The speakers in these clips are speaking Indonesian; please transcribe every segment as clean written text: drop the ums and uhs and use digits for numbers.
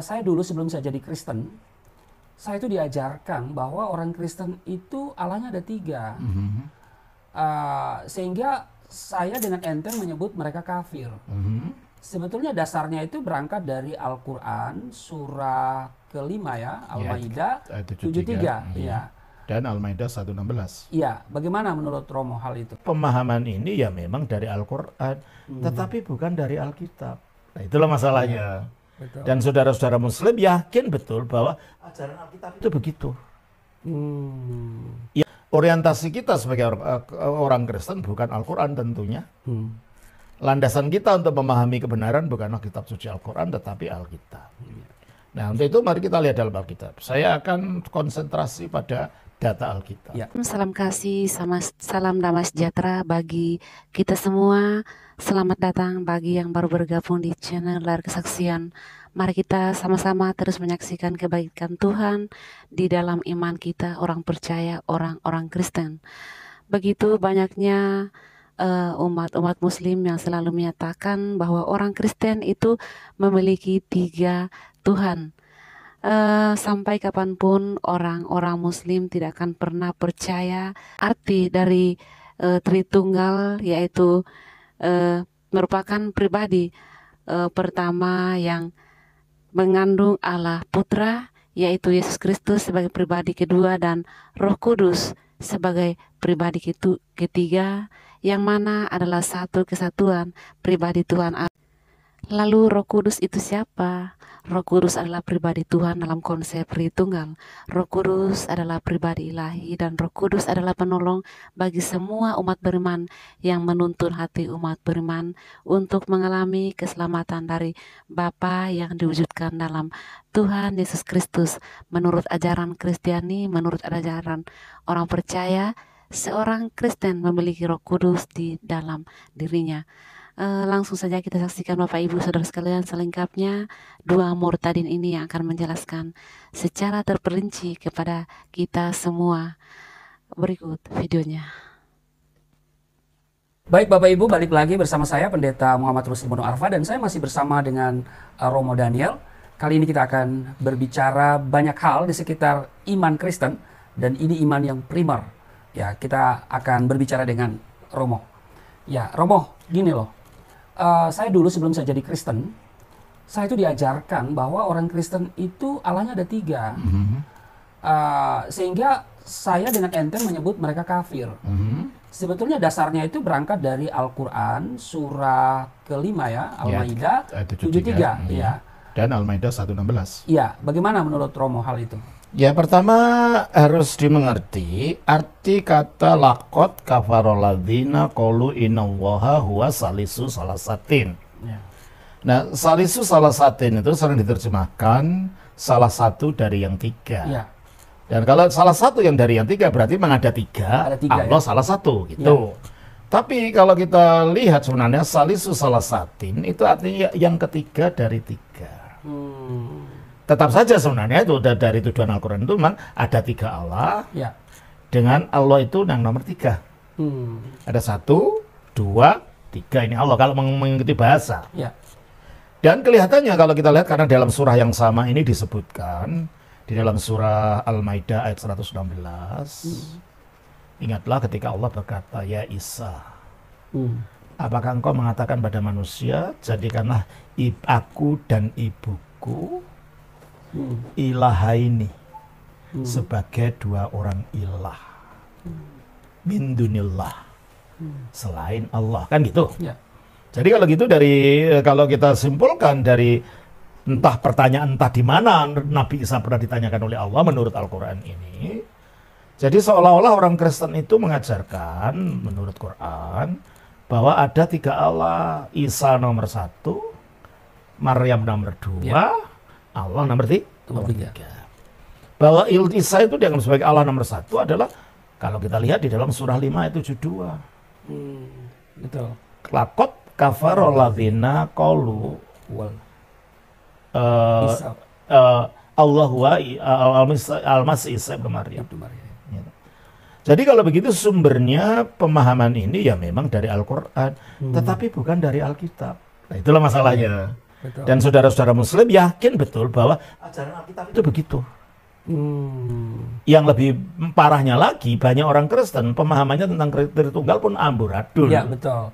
Saya dulu sebelum saya jadi Kristen, saya itu diajarkan bahwa orang Kristen itu Allahnya ada tiga. Sehingga saya dengan enteng menyebut mereka kafir. Sebetulnya dasarnya itu berangkat dari Al-Quran surah kelima ya, Al-Maidah ayat 73. Ya. Dan Al-Maidah 116. Iya, bagaimana menurut Romo hal itu? Pemahaman ini ya memang dari Al-Quran, tetapi bukan dari Alkitab. Nah, itulah masalahnya. Betul. Dan saudara-saudara Muslim yakin betul bahwa ajaran Alkitab itu begitu. Ya, orientasi kita sebagai orang Kristen bukan Al-Quran tentunya. Landasan kita untuk memahami kebenaran bukanlah kitab suci Al-Quran, tetapi Alkitab. Nah, untuk itu mari kita lihat dalam Alkitab. Saya akan konsentrasi pada data Alkitab. Ya. Salam kasih, salam damai sejahtera bagi kita semua. Selamat datang bagi yang baru bergabung di channel Layar Kesaksian. Mari kita sama-sama terus menyaksikan kebaikan Tuhan di dalam iman kita, orang percaya, orang-orang Kristen. Begitu banyaknya umat-umat Muslim yang selalu menyatakan bahwa orang Kristen itu memiliki tiga Tuhan. Sampai kapanpun orang-orang Muslim tidak akan pernah percaya arti dari Tritunggal, yaitu merupakan pribadi pertama yang mengandung Allah Putra, yaitu Yesus Kristus sebagai pribadi kedua, dan Roh Kudus sebagai pribadi ketiga, yang mana adalah satu kesatuan pribadi Tuhan Allah. Lalu Roh Kudus itu siapa? Roh Kudus adalah pribadi Tuhan dalam konsep Tritunggal. Roh Kudus adalah pribadi ilahi, dan Roh Kudus adalah penolong bagi semua umat beriman yang menuntun hati umat beriman untuk mengalami keselamatan dari Bapa yang diwujudkan dalam Tuhan Yesus Kristus. Menurut ajaran Kristiani, menurut ajaran orang percaya, seorang Kristen memiliki Roh Kudus di dalam dirinya. Langsung saja kita saksikan Bapak Ibu Saudara sekalian selengkapnya dua murtadin ini yang akan menjelaskan secara terperinci kepada kita semua. Berikut videonya. Baik Bapak Ibu, balik lagi bersama saya Pendeta Muhammad Rusli Bono Arfa, dan saya masih bersama dengan Romo Daniel. Kali ini kita akan berbicara banyak hal di sekitar iman Kristen, dan ini iman yang primer. Ya, kita akan berbicara dengan Romo. Ya, Romo, gini loh. Saya dulu sebelum saya jadi Kristen, saya itu diajarkan bahwa orang Kristen itu Allahnya ada tiga. Sehingga saya dengan enteng menyebut mereka kafir. Sebetulnya dasarnya itu berangkat dari Al-Quran surah kelima ya, Al-Maidah 73. Ya. Dan Al-Maidah 116. Iya, bagaimana menurut Romo hal itu? Ya, pertama harus dimengerti arti kata lakot kafaroladzina qalu innallaha huwa salisu salasatin. Ya. Nah, salisu salasatin itu sering diterjemahkan salah satu dari yang tiga. Ya. Dan kalau salah satu yang dari yang tiga berarti memang ada tiga, Allah ya? Salah satu gitu. Ya. Tapi kalau kita lihat sebenarnya salisu salasatin itu artinya yang ketiga dari tiga. Tetap saja sebenarnya itu dari tujuan Al-Quran itu memang ada tiga Allah, ya. Dengan Allah itu yang nomor tiga. Ada satu, dua, tiga, ini Allah kalau mengikuti bahasa. Ya. Dan kelihatannya kalau kita lihat karena dalam surah yang sama ini disebutkan di dalam surah Al-Maidah ayat 116. Ingatlah ketika Allah berkata, ya Isa, apakah engkau mengatakan pada manusia, jadikanlah aku dan ibuku ilahaini sebagai dua orang ilah min dunillah selain Allah, kan gitu ya. Jadi kalau gitu kalau kita simpulkan dari entah pertanyaan entah di mana Nabi Isa pernah ditanyakan oleh Allah menurut Al-Quran ini, jadi seolah-olah orang Kristen itu mengajarkan menurut Quran bahwa ada tiga Allah, Isa nomor satu, Maryam nomor dua, ya. Allah nomor tiga. Bahwa Isa itu dianggap sebagai Allah nomor satu adalah kalau kita lihat di dalam surah 5 ayat 72. Betul. Lakot kafaroladzina qalu Allahu al-Masih Isa ibnu Maryam. Jadi kalau begitu sumbernya pemahaman ini ya memang dari Al-Quran, tetapi bukan dari Alkitab. Nah, itulah masalahnya. Betul. Dan saudara-saudara Muslim yakin betul bahwa ajaran Alkitab itu begitu. Yang lebih parahnya lagi, banyak orang Kristen pemahamannya tentang Tritunggal pun amburadul. Ya, betul.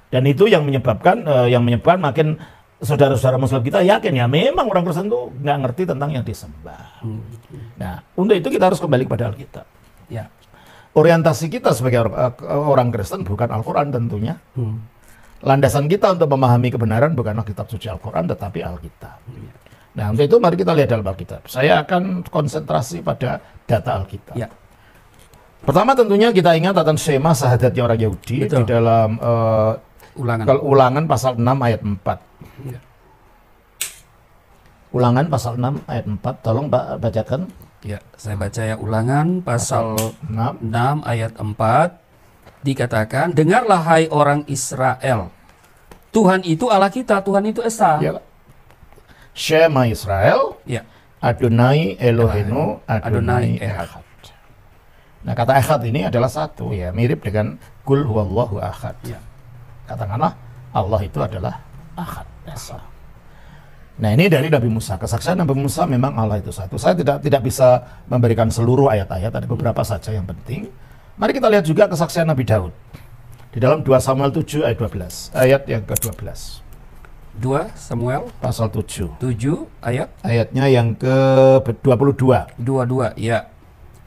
Dan itu yang menyebabkan makin saudara-saudara Muslim kita yakin ya memang orang Kristen itu nggak ngerti tentang yang disembah. Nah, untuk itu kita harus kembali kepada Alkitab. Ya. Orientasi kita sebagai orang Kristen bukan Al-Quran tentunya. Landasan kita untuk memahami kebenaran bukanlah kitab suci Al-Quran tetapi Alkitab. Nah, untuk itu mari kita lihat dalam Alkitab. Saya akan konsentrasi pada data Alkitab. Ya. Pertama tentunya kita ingat tentang Shema sahadatnya orang Yahudi. Betul. Di dalam Ulangan pasal 6 ayat 4. Ya. Ulangan pasal 6 ayat 4. Tolong Pak bacakan. Ya, saya baca ya. Ulangan pasal 6 ayat 4 dikatakan, dengarlah hai orang Israel, Tuhan itu Allah kita, Tuhan itu Esa. Ya. Shema Israel, Ya. Adonai Elohenu, Adonai Echad. Nah, kata Echad ini adalah satu ya, mirip dengan Qul huwallahu ahad. Ya. Katakanlah Allah itu adalah Ahad, Esa. Nah, ini dari Nabi Musa. Kesaksian Nabi Musa memang Allah itu satu. Saya tidak bisa memberikan seluruh ayat-ayat, ada beberapa saja yang penting. Mari kita lihat juga kesaksian Nabi Daud. Di dalam 2 Samuel 7 ayat 12, ayat yang ke-12. 2 Samuel Pasal 7. 7 Ayatnya yang ke-22. 22, ya.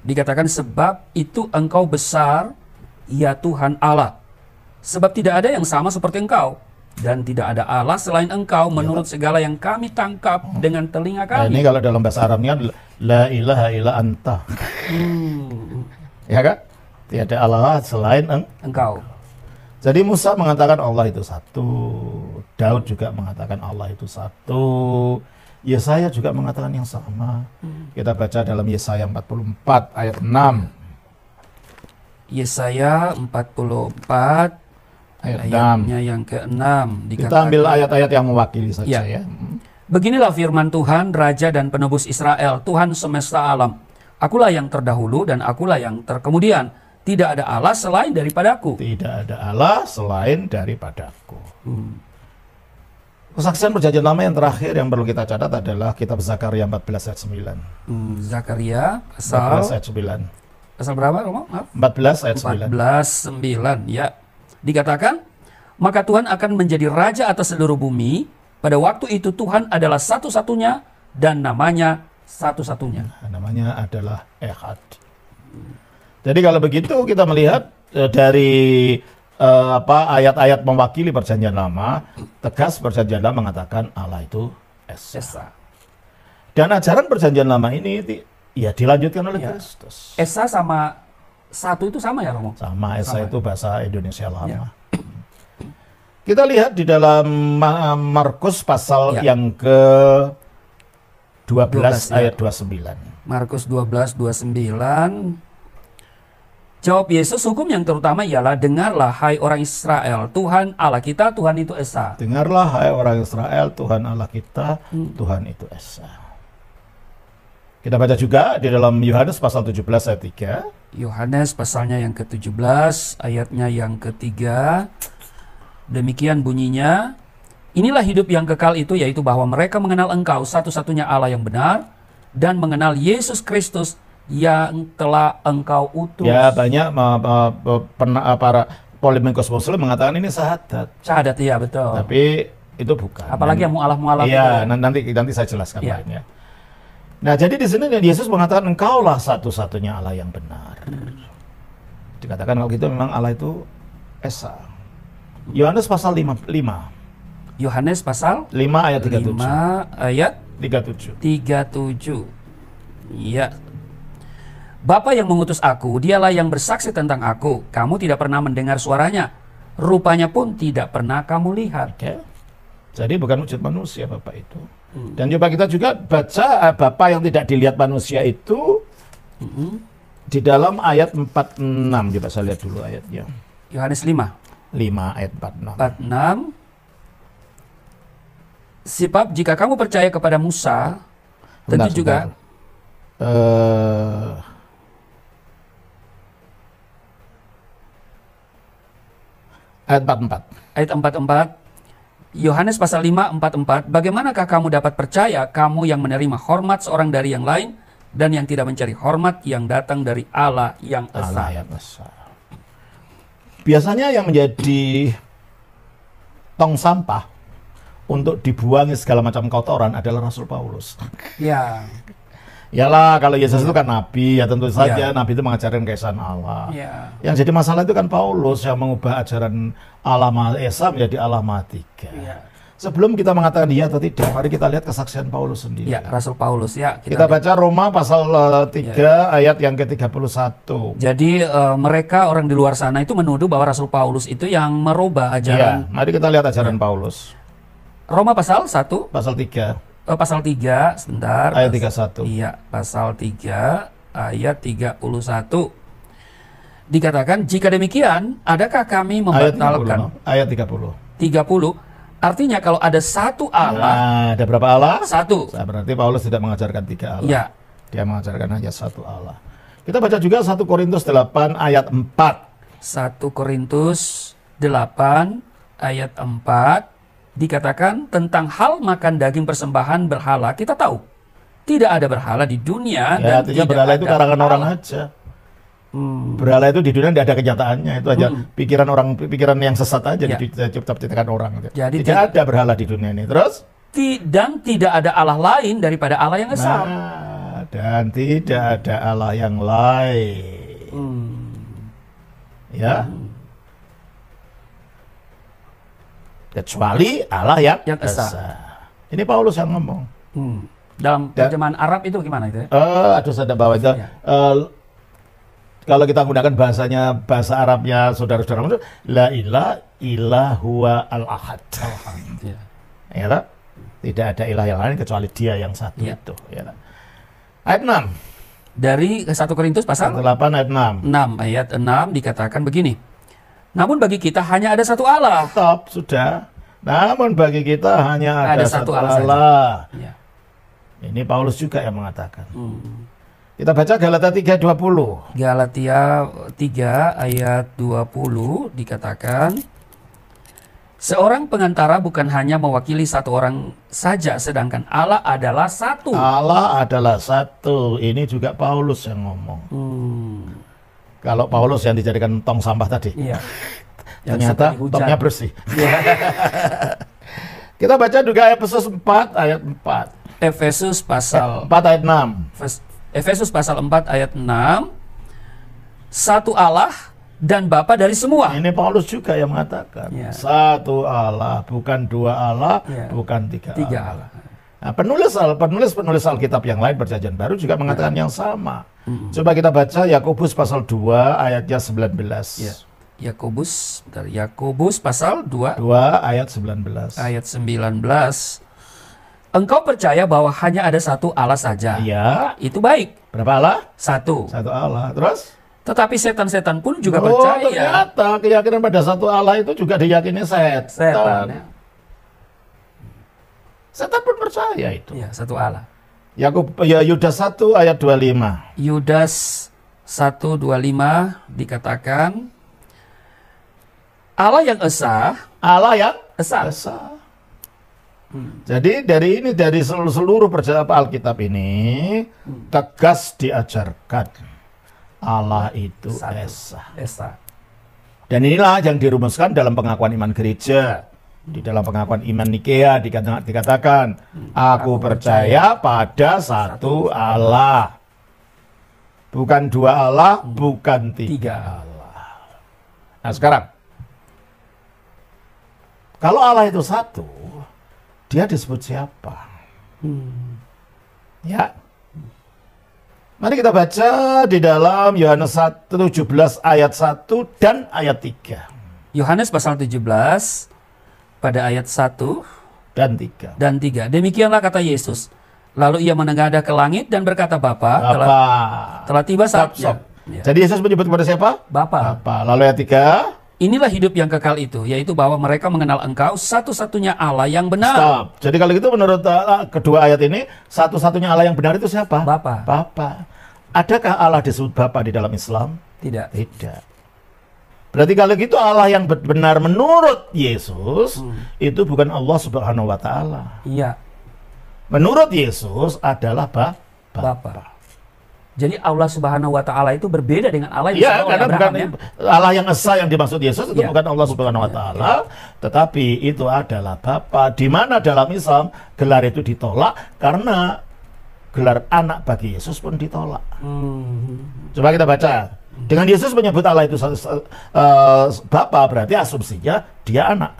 Dikatakan, sebab itu engkau besar, ya Tuhan Allah. Sebab tidak ada yang sama seperti engkau. Dan tidak ada Allah selain engkau menurut segala yang kami tangkap dengan telinga Nah, kami. ini kalau dalam bahasa Arabnya la ilaha illa anta. Ya kan? Tiada Allah selain Engkau. Jadi Musa mengatakan Allah itu satu. Daud juga mengatakan Allah itu satu. Yesaya juga mengatakan yang sama. Kita baca dalam Yesaya 44 ayat 6. Yesaya 44 Ayat 6. ayatnya yang ke-6 dikatakan. Kita ambil ayat-ayat yang mewakili saja Ya. ya. Beginilah firman Tuhan, Raja dan Penebus Israel, Tuhan semesta alam. Akulah yang terdahulu dan akulah yang terkemudian. Tidak ada Allah selain daripadaku. Tidak ada Allah selain daripadaku. Kesaksian perjanjian lama yang terakhir yang perlu kita catat adalah kitab Zakaria 14 ayat 9. Zakaria 14 ayat 9. pasal berapa, Romo? Maaf. 14 ayat 9. 14:9, ya. Dikatakan, maka Tuhan akan menjadi raja atas seluruh bumi. Pada waktu itu Tuhan adalah satu-satunya dan namanya satu-satunya. Namanya adalah Echad. Jadi kalau begitu kita melihat dari ayat-ayat mewakili perjanjian lama, tegas perjanjian lama mengatakan Allah itu Esa. Esa. Dan ajaran perjanjian lama ini ya dilanjutkan oleh Kristus. Esa sama satu itu sama ya, Romo? Sama, Esa Sama. itu bahasa Indonesia lama. Ya. Kita lihat di dalam Markus pasal yang ke 12 ayat 29. Markus 12:29. Jawab Yesus, hukum yang terutama ialah, dengarlah hai orang Israel, Tuhan Allah kita, Tuhan itu Esa. Dengarlah hai orang Israel, Tuhan Allah kita, Tuhan itu Esa. Kita baca juga di dalam Yohanes pasal 17 ayat 3. Yohanes pasalnya yang ke-17, ayatnya yang ke-3. Demikian bunyinya, inilah hidup yang kekal itu, yaitu bahwa mereka mengenal Engkau satu-satunya Allah yang benar, dan mengenal Yesus Kristus yang telah Engkau utus. Ya, banyak para polemikus Muslim mengatakan ini syahadat. Syahadat, ya betul. Tapi itu bukan. Apalagi yang mu'alaf-mu'alaf. Iya, nanti saya jelaskan Ya. lainnya. Nah, jadi di sini Yesus mengatakan engkaulah satu-satunya Allah yang benar. Dikatakan kalau gitu memang Allah itu Esa. Yohanes pasal 5. Yohanes pasal 5 ayat 37. 5 ayat 37. 37. Iya. Bapa yang mengutus aku, dialah yang bersaksi tentang aku. Kamu tidak pernah mendengar suaranya. Rupanya pun tidak pernah kamu lihat. Oke. Jadi bukan wujud manusia Bapak itu. Dan coba kita juga baca Bapa yang tidak dilihat manusia itu di dalam ayat 46. Coba saya lihat dulu ayatnya. Yohanes 5. 5 ayat 46. 46. Sebab jika kamu percaya kepada Musa, tentu juga ayat 44. ayat 44, Yohanes pasal 5:44, bagaimanakah kamu dapat percaya, kamu yang menerima hormat seorang dari yang lain, dan yang tidak mencari hormat yang datang dari Allah yang esa. Allah yang esa. Biasanya yang menjadi tong sampah untuk dibuangi segala macam kotoran adalah Rasul Paulus. Ya. Yalah, kalau Yesus itu kan nabi, ya tentu saja nabi itu mengajarkan keesaan Allah. Yang jadi masalah itu kan Paulus yang mengubah ajaran Allah Maha Esa menjadi Allah Maha Tiga. Sebelum kita mengatakan dia atau tidak, mari kita lihat kesaksian Paulus sendiri. Ya, Rasul Paulus ya. Kita baca Roma pasal 3 ayat yang ke-31. Jadi mereka orang di luar sana itu menuduh bahwa Rasul Paulus itu yang merubah ajaran. Mari kita lihat ajaran Paulus. Roma pasal 1. Pasal 3. Pasal 3, sebentar. Ayat 31. Iya, pasal 3, ayat 31. Dikatakan, jika demikian, adakah kami membatalkan? Ayat 30. 30. Artinya kalau ada satu Allah. Ada berapa Allah? Satu. Berarti Paulus tidak mengajarkan 3 Allah. Iya. Dia mengajarkan hanya satu Allah. Kita baca juga 1 Korintus 8 ayat 4. 1 Korintus 8 ayat 4. Dikatakan tentang hal makan daging persembahan berhala, kita tahu tidak ada berhala di dunia. Ya, dan artinya berhala itu karangan orang aja. Berhala itu di dunia tidak ada kenyataannya, itu aja pikiran orang, pikiran yang sesat aja diciptakan orang. Jadi tidak ada berhala di dunia ini. Terus? Dan tidak ada Allah lain daripada Allah yang esa. Dan tidak ada Allah yang lain. Ya. Kecuali Allah yang esa. Ini Paulus yang ngomong. Dalam terjemahan Arab itu gimana itu? Aduh, saya tidak bawa itu. Kalau kita menggunakan bahasa Arabnya saudara-saudara, la ilaha illa huwa al-ahad. Ya, tidak ada ilah yang lain kecuali dia yang satu itu. Ya. Ayat 6. Dari 1 Korintus pasal 8 ayat 6. 6 ayat 6 dikatakan begini. Namun bagi kita hanya ada satu Allah. Stop, sudah. Namun bagi kita hanya ada satu Allah. Ya. Ini Paulus juga yang mengatakan. Kita baca Galatia 3:20. Galatia 3 ayat 20 dikatakan, seorang pengantara bukan hanya mewakili satu orang saja, sedangkan Allah adalah satu. Allah adalah satu. Ini juga Paulus yang ngomong. Kalau Paulus yang dijadikan tong sampah tadi, ternyata tongnya bersih. Kita baca juga Efesus 4 ayat 4. Efesus pasal 4 ayat 6. Efesus pasal 4 ayat 6. Satu Allah dan Bapa dari semua. Ini Paulus juga yang mengatakan. Satu Allah, bukan dua Allah, bukan tiga Allah. Nah, penulis Alkitab yang lain Perjanjian Baru juga mengatakan yang sama. Coba kita baca Yakobus pasal 2 ayatnya 19. Yakobus pasal 2 ayat 19. Ayat 19. Engkau percaya bahwa hanya ada satu Allah saja. Iya. Itu baik. Berapa Allah? Satu. Satu Allah. Terus? Tetapi setan-setan pun juga percaya. Ternyata keyakinan pada satu Allah itu juga diyakini setan. Setan pun percaya itu. Ya, satu Allah. Yudas 1 ayat 25. Yudas 1:25 dikatakan Allah yang esa. Allah yang esa. Jadi dari seluruh perjalanan Alkitab ini tegas diajarkan Allah itu esa. Dan inilah yang dirumuskan dalam pengakuan iman gereja. Di dalam pengakuan iman Nikea dikatakan, aku percaya pada satu Allah. Bukan dua Allah, bukan tiga Allah. Nah sekarang, kalau Allah itu satu, dia disebut siapa? Ya. Mari kita baca di dalam Yohanes 17 ayat 1 dan ayat 3. Yohanes pasal 17 pada ayat 1 dan 3. Demikianlah kata Yesus. Lalu ia menengadah ke langit dan berkata, Bapa, telah tiba saatnya. Ya. Jadi Yesus menyebut kepada siapa? Bapa. Lalu ayat 3. Inilah hidup yang kekal itu, yaitu bahwa mereka mengenal Engkau satu-satunya Allah yang benar. Stop. Jadi kalau gitu menurut kedua ayat ini, satu-satunya Allah yang benar itu siapa? Bapa. Adakah Allah disebut Bapa di dalam Islam? Tidak. Berarti kalau gitu Allah yang benar menurut Yesus itu bukan Allah Subhanahu wa taala. Iya. Menurut Yesus adalah Bapa. Jadi Allah Subhanahu wa taala itu berbeda dengan Allah yang ya, disebut oleh karena Abraham, bukan ya? Allah yang esa yang dimaksud Yesus itu Ya. bukan Allah Subhanahu wa taala, tetapi itu adalah Bapa. Di mana dalam Islam gelar itu ditolak karena gelar anak bagi Yesus pun ditolak. Coba kita baca. Dengan Yesus menyebut Allah itu Bapa, berarti asumsinya dia anak.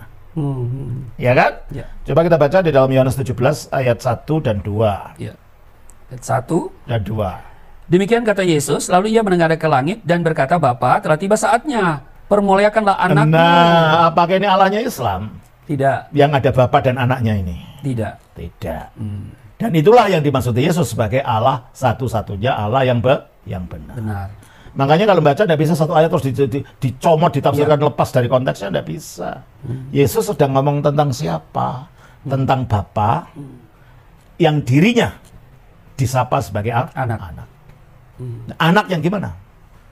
Ya kan? Ya. Coba kita baca di dalam Yohanes 17 ayat 1 dan 2. Ya. Ayat 1 Dan 2. Demikian kata Yesus, lalu ia menengadah ke langit dan berkata, Bapa, telah tiba saatnya, permuliakanlah anakmu. Nah, apakah ini Allahnya Islam? Tidak, Yang ada Bapa dan anaknya ini? tidak. Tidak. Dan itulah yang dimaksud Yesus sebagai Allah satu-satunya Allah yang benar. Benar. Makanya kalau baca tidak bisa satu ayat terus dicomot, ditafsirkan lepas dari konteksnya, tidak bisa. Yesus sedang ngomong tentang siapa? Tentang Bapa yang dirinya disapa sebagai anak. Anak yang gimana?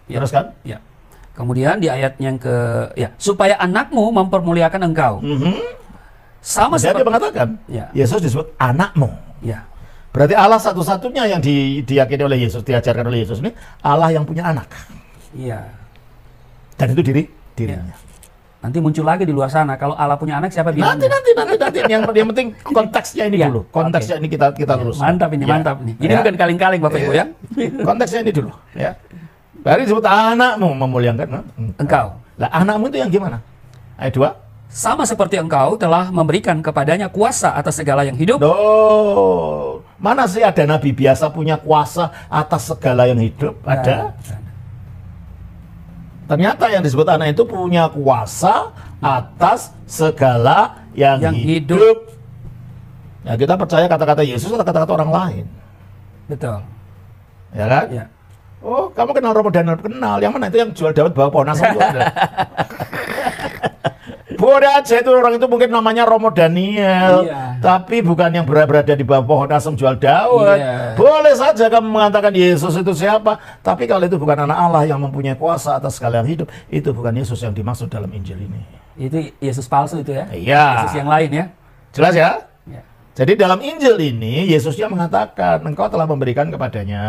Ya. Teruskan? Ya. Kemudian di ayat yang supaya anakmu mempermuliakan engkau. Sama Jadi dia seperti mengatakan, Ya. Yesus disebut anakmu. Ya. Berarti Allah satu-satunya yang diyakini oleh Yesus, diajarkan oleh Yesus ini Allah yang punya anak. Iya. Dan itu dirinya. Nanti muncul lagi di luar sana, kalau Allah punya anak siapa bilang? Nanti. Yang penting konteksnya ini Ya, dulu. Konteksnya ini kita luruskan. Mantap ini, Ya. mantap nih. Ini Ya. bukan kaling-kaling Bapak Ibu ya. Konteksnya ini dulu. Ya. Baru disebut anakmu memuliakan Engkau. Lah anakmu itu yang gimana? Ayat 2. Sama seperti engkau telah memberikan kepadanya kuasa atas segala yang hidup. Loh, mana sih ada nabi biasa punya kuasa atas segala yang hidup? Ada. Ternyata yang disebut anak itu punya kuasa atas segala yang hidup. Ya, kita percaya kata-kata Yesus atau kata-kata orang lain. Betul. Ya kan? Ya. Oh, kamu kenal Romo Daniel? Kenal. Yang mana itu yang jual Daud bawa pohon asam itu ada. Boleh aja itu orang itu mungkin namanya Romo Daniel, Iya. tapi bukan yang berada di bawah pohon asam jual Daud. Iya. Boleh saja kamu mengatakan Yesus itu siapa, tapi kalau itu bukan anak Allah yang mempunyai kuasa atas segala yang hidup, itu bukan Yesus yang dimaksud dalam Injil ini. Itu Yesus palsu itu ya. Iya. Yesus yang lain ya. Jelas ya? Ya. Jadi dalam Injil ini Yesusnya mengatakan engkau telah memberikan kepadanya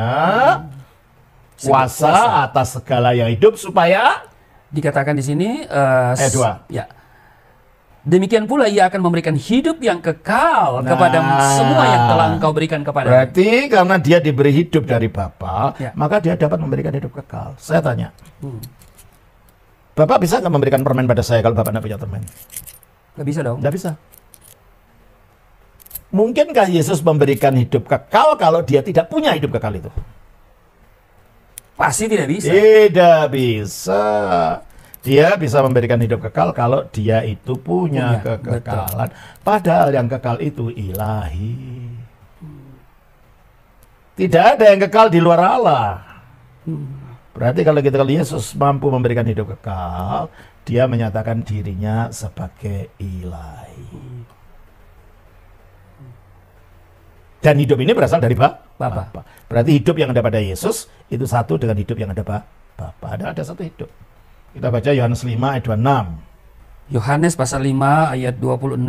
kuasa atas segala yang hidup supaya Dikatakan di sini ayat 2. Ya. Demikian pula ia akan memberikan hidup yang kekal kepada semua yang telah engkau berikan kepada. Berarti karena dia diberi hidup dari Bapa, Ya. maka dia dapat memberikan hidup kekal. Saya tanya, Bapak bisa nggak memberikan permen pada saya kalau Bapak nggak punya permen? Nggak bisa dong. Nggak bisa. Mungkinkah Yesus memberikan hidup kekal kalau dia tidak punya hidup kekal itu? Pasti tidak bisa. Tidak bisa. Dia bisa memberikan hidup kekal kalau dia itu punya kekekalan. Padahal yang kekal itu ilahi. Tidak ada yang kekal di luar Allah. Berarti kalau kita lihat Yesus mampu memberikan hidup kekal, dia menyatakan dirinya sebagai ilahi. Dan hidup ini berasal dari Bapa. Berarti hidup yang ada pada Yesus itu satu dengan hidup yang ada Bapa. Ada satu hidup. Kita baca Yohanes 5 ayat 26. Yohanes pasal 5 ayat 26.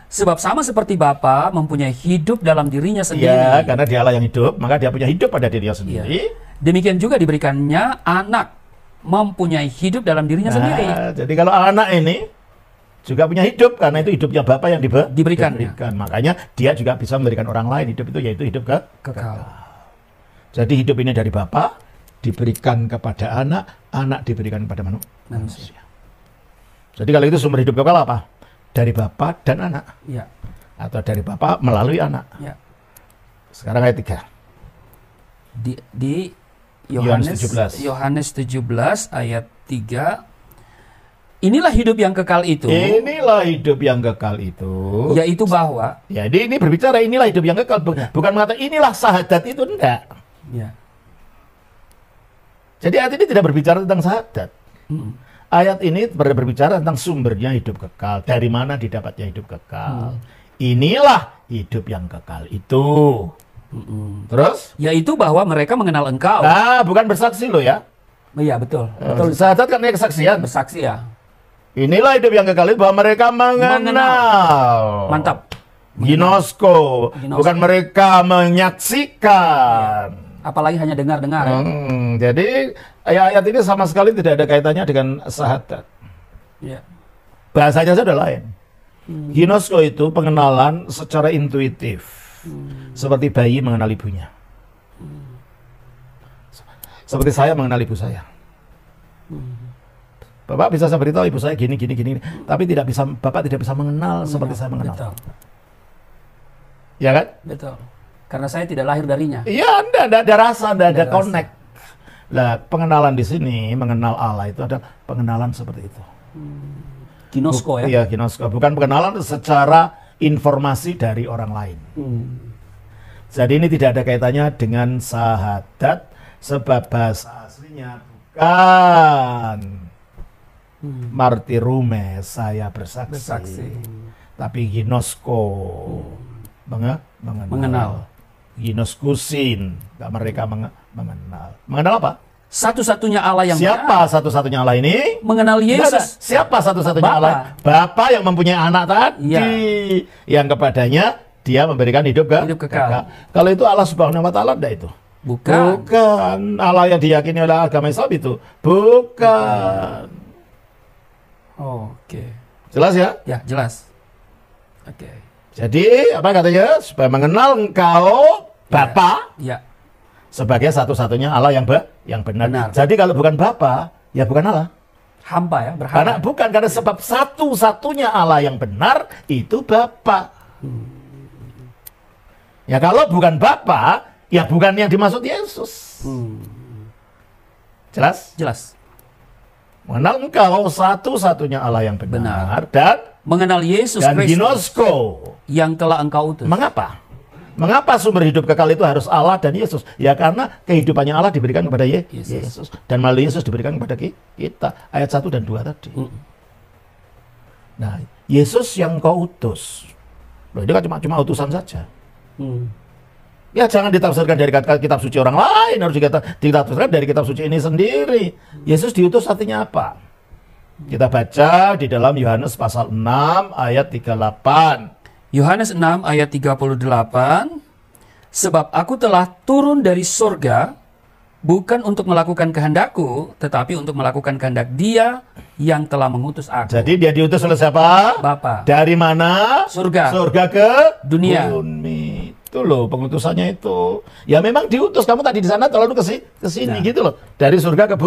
Sebab sama seperti Bapa mempunyai hidup dalam dirinya sendiri. Ya, karena dia Allah yang hidup, maka dia punya hidup pada dirinya sendiri. Demikian juga diberikannya anak mempunyai hidup dalam dirinya sendiri. Jadi kalau anak ini juga punya hidup, karena itu hidupnya Bapa yang Diberikan. Makanya dia juga bisa memberikan orang lain hidup itu, yaitu hidup Kekal. Jadi hidup ini dari Bapa diberikan kepada anak, anak diberikan kepada manusia. Jadi kalau itu sumber hidup kekal apa? Dari Bapa dan anak. Ya. Atau dari Bapa melalui anak. Ya. Sekarang ayat 3. Di Yohanes Yohanes 17 ayat 3. Inilah hidup yang kekal itu. Inilah hidup yang kekal itu. Yaitu bahwa. Jadi ini berbicara inilah hidup yang kekal. Bukan mengatakan inilah syahadat itu, enggak. Ya. Jadi ayat ini tidak berbicara tentang syahadat. Ayat ini berbicara tentang sumbernya hidup kekal. Dari mana didapatnya hidup kekal. Inilah hidup yang kekal itu. Terus? Yaitu bahwa mereka mengenal engkau. Nah, bukan bersaksi loh ya. Iya, betul. Betul. Syahadat kan kesaksian. Bersaksi ya. Inilah hidup yang kekal itu bahwa mereka mengenal. Mantap. Ginosko. Bukan mereka menyaksikan. Apalagi hanya dengar-dengar. Ya. Jadi ayat ini sama sekali tidak ada kaitannya dengan syahadat. Ya. Bahasanya sudah lain. Ginosko itu pengenalan secara intuitif. Seperti bayi mengenal ibunya. Seperti saya mengenal ibu saya. Bapak bisa saya beritahu ibu saya gini, tapi Bapak tidak bisa mengenal seperti saya mengenal. Betul. Ya kan? Betul. Karena saya tidak lahir darinya. Iya, Anda ada rasa, Anda ada connect. Nah, pengenalan di sini, mengenal Allah itu adalah pengenalan seperti itu. Ginosko ya? Iya, ginosko. Bukan pengenalan secara informasi dari orang lain. Jadi ini tidak ada kaitannya dengan syahadat, sebab bahasa aslinya bukan martirume, saya bersaksi. Tapi ginosko, mengenal. Ginoskusin, mereka mengenal. Mengenal apa? Satu-satunya Allah yang siapa satu-satunya Allah ini? Mengenal Yesus. Siapa satu-satunya Allah? Bapa yang mempunyai anak tadi, yang kepadanya dia memberikan hidup kekal. Kalau itu Allah Subhanahu wa taala enggak itu? Bukan Allah yang diyakini oleh agama Islam itu. Bukan. Oke. Jelas ya? Ya, jelas. Oke. Jadi apa katanya? Supaya mengenal engkau Bapa sebagai satu-satunya Allah yang benar. Jadi kalau bukan Bapa, ya bukan Allah. Hamba ya, berhala. Karena sebab satu-satunya Allah yang benar itu Bapa. Ya kalau bukan Bapa, ya bukan yang dimaksud Yesus. Jelas? Jelas. Mengenal engkau satu-satunya Allah yang benar. Dan mengenal Yesus dan Kristus ginosko yang telah engkau utus. Mengapa? Mengapa sumber hidup kekal itu harus Allah dan Yesus? Ya karena kehidupannya Allah diberikan kepada Yesus. Dan melalui Yesus diberikan kepada kita. Ayat 1 dan 2 tadi. Nah, Yesus yang kau utus. Loh, ini kan cuma utusan saja. Ya jangan ditafsirkan dari kitab suci orang lain, harus ditafsirkan dari kitab suci ini sendiri. Yesus diutus artinya apa? Kita baca di dalam Yohanes pasal 6 ayat 38. Yohanes 6 ayat 38. Sebab aku telah turun dari surga bukan untuk melakukan kehendakku, tetapi untuk melakukan kehendak Dia yang telah mengutus aku. Jadi dia diutus oleh siapa? Bapa. Dari mana? Surga. Surga ke dunia. Bumi. Itu loh pengutusannya itu. Ya memang diutus, kamu tadi di sana lalu ke sini gitu loh. Dari surga ke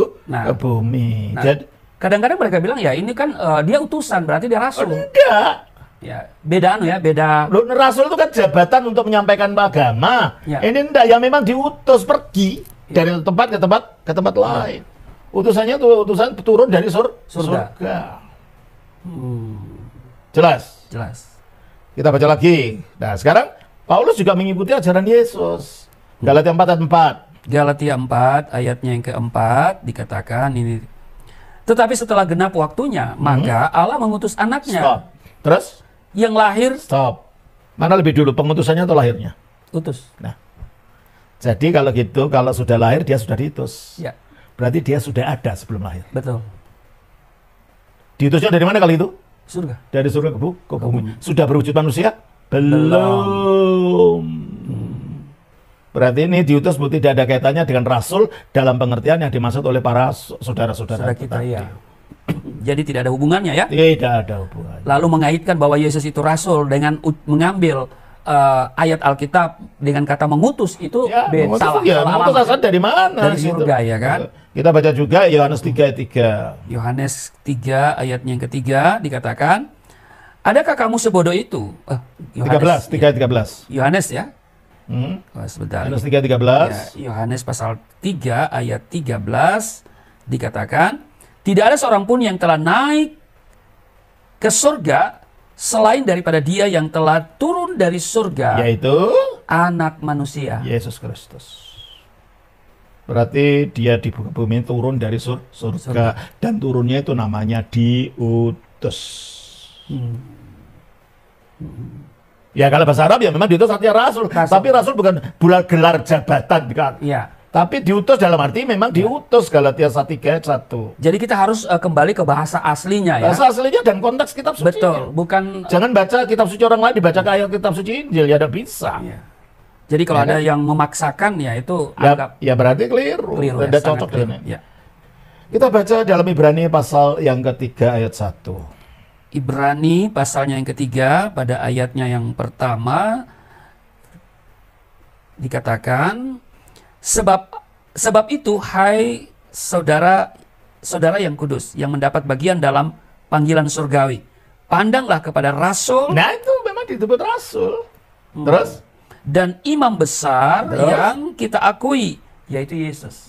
bumi. Jadi kadang-kadang mereka bilang ya ini kan dia utusan, berarti dia rasul. Enggak. Ya, beda beda. Loh, rasul itu kan jabatan untuk menyampaikan agama. Ya. Ini enggak, ya memang diutus pergi dari tempat ke tempat lain. Utusannya tuh utusan turun dari surga. Jelas? Jelas. Kita baca lagi. Nah, sekarang Paulus juga mengikuti ajaran Yesus. Galatia 4 ayat 4. Galatia 4 ayatnya yang keempat dikatakan ini. Tetapi setelah genap waktunya, maka Allah mengutus anaknya. Stop. Terus? Yang lahir. Stop. Mana lebih dulu, pengutusannya atau lahirnya? Utus. Nah, jadi kalau gitu, kalau sudah lahir dia sudah diutus. Ya. Berarti dia sudah ada sebelum lahir. Betul. Diutusnya dari mana kali itu? Surga. Dari surga ke bumi. Sudah berwujud manusia? Belum. Berarti ini diutus tidak ada kaitannya dengan rasul dalam pengertian yang dimaksud oleh para saudara-saudara kita. Ya. Jadi tidak ada hubungannya ya? Tidak ada hubungannya. Lalu mengaitkan bahwa Yesus itu rasul dengan mengambil ayat Alkitab dengan kata mengutus itu salah. Mengutus asal dari mana? Dari surga ya kan? Kita baca juga Yohanes 3 ayat 3. Yohanes 3 ayatnya yang ketiga dikatakan, adakah kamu sebodoh itu? 13 ayat 13. Yohanes ya? Sebentar. Yohanes 3 ayat 13. Ya, Yohanes pasal 3 ayat 13 dikatakan, tidak ada seorang pun yang telah naik ke surga selain daripada Dia yang telah turun dari surga, yaitu Anak Manusia, Yesus Kristus. Berarti dia di bumi turun dari surga. Dan turunnya itu namanya diutus. Ya kalau bahasa Arab ya memang diutus artinya rasul. Tapi rasul bukan gelar jabatan kan? Ya. Tapi diutus dalam arti memang diutus, Galatia 1:3 ayat 1. Jadi kita harus kembali ke bahasa aslinya ya. Bahasa aslinya dan konteks kitab suci. Betul, bukan Jangan baca kitab suci orang lain dibaca ke ayat kitab suci Injil, ya tidak bisa. ya. Jadi kalau ada yang memaksakan ya itu anggap Ya berarti keliru. keliru ya, Tidak sangat cocok keliru. dengan. Ya. Kita baca dalam Ibrani pasal yang ketiga ayat 1. Ibrani pasalnya yang ketiga pada ayatnya yang pertama dikatakan sebab itu hai saudara yang kudus yang mendapat bagian dalam panggilan surgawi, pandanglah kepada rasul Nah itu memang disebut rasul. Terus? dan imam besar Terus? yang kita akui, yaitu Yesus.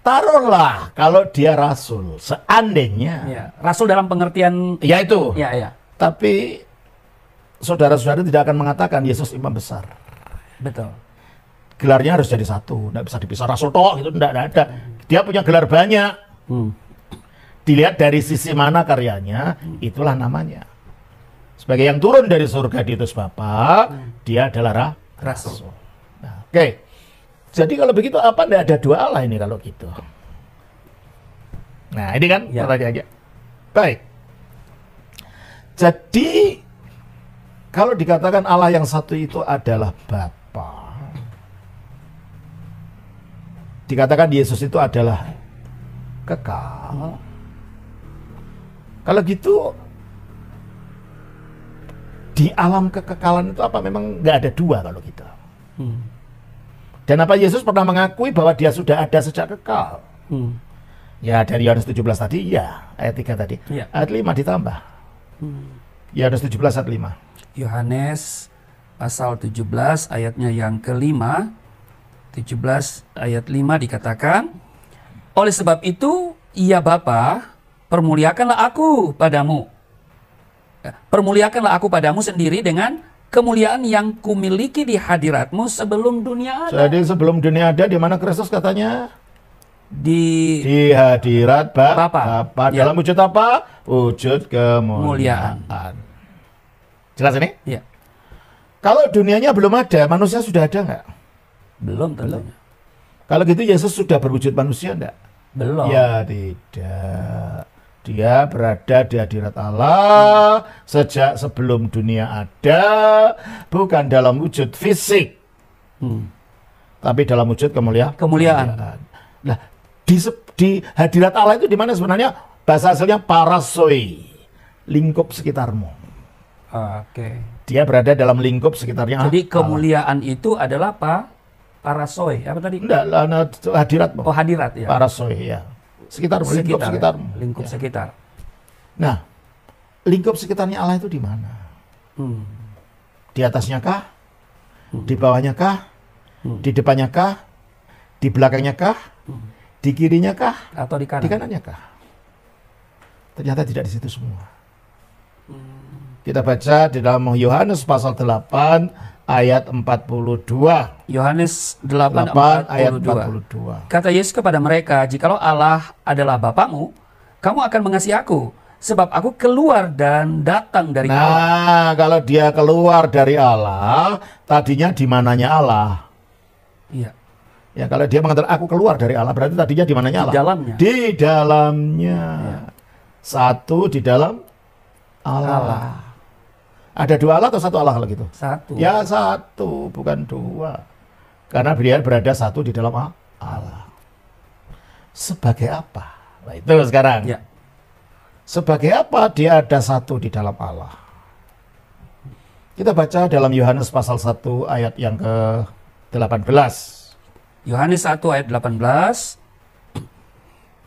Taruhlah kalau dia rasul, seandainya. Ya, rasul dalam pengertian Ya itu. ya. Tapi saudara-saudara tidak akan mengatakan Yesus imam besar. Betul. Gelarnya harus jadi satu, tidak bisa dipisah rasul toh, itu tidak ada. Dia punya gelar banyak. Dilihat dari sisi mana karyanya, itulah namanya. Sebagai yang turun dari surga diutus Bapa, dia adalah rasul. Nah, oke. Jadi kalau begitu apa tidak ada dua Allah ini kalau gitu? Nah ini kan Ya. pertanyaannya. Baik. Jadi kalau dikatakan Allah yang satu itu adalah Bapa, dikatakan Yesus itu adalah kekal. Kalau gitu di alam kekekalan itu apa memang nggak ada dua kalau gitu? Dan apa Yesus pernah mengakui bahwa dia sudah ada sejak kekal? Ya dari Yohanes 17 tadi ya, ayat 3 tadi. Ya. Ayat 5 ditambah. Yohanes 17 ayat 5. Yohanes pasal 17 ayatnya yang kelima, 17 ayat 5 dikatakan, oleh sebab itu, ya Bapa, permuliakanlah aku padamu. Permuliakanlah aku padamu sendiri dengan kemuliaan yang kumiliki di hadiratmu sebelum dunia ada. Jadi sebelum dunia ada, di mana Kristus katanya? Di Di hadirat Bapa. Bapa. Ya. Dalam wujud apa? Wujud kemuliaan. Jelas ini? ya, Kalau dunianya belum ada, manusia sudah ada nggak? belum tentunya. Kalau gitu Yesus sudah berwujud manusia nggak? Belum. Ya tidak. Dia berada di hadirat Allah sejak sebelum dunia ada, bukan dalam wujud fisik, tapi dalam wujud Kemuliaan. Nah, di hadirat Allah itu di mana sebenarnya? Bahasa aslinya parasoi, lingkup sekitarmu. Oke. Dia berada dalam lingkup sekitarnya. Jadi Allah. kemuliaan itu adalah parasoi. Apa tadi? Enggak, hadirat. Oh, hadirat ya. Parasoi ya. Sekitarmu, lingkup sekitarmu. Lingkup Ya. sekitar. Nah, lingkup sekitarnya Allah itu di mana? Di atasnya kah? Di bawahnya kah? Di depannya kah? Di belakangnya kah? Di kirinya kah? Atau di kanan? Di kanannya kah? Ternyata tidak di situ semua. Kita baca di dalam Yohanes pasal 8 ayat 42. Yohanes 8 ayat 8:42. 42. Kata Yesus kepada mereka, jikalau Allah adalah Bapamu, kamu akan mengasihi aku, sebab aku keluar dan datang dari Allah. Nah, kalau dia keluar dari Allah, tadinya di mananya Allah? Iya. Ya, kalau dia mengatakan aku keluar dari Allah, berarti tadinya di mananya Di Allah? dalamnya. Di dalamnya. Satu di dalam Allah. Ada dua Allah atau satu Allah kalau gitu? Satu. Ya satu, bukan dua. Karena dia berada satu di dalam Allah. Sebagai apa? Nah itu sekarang. Ya. Sebagai apa dia ada satu di dalam Allah? Kita baca dalam Yohanes pasal 1 ayat yang ke-18. Yohanes 1 ayat 18.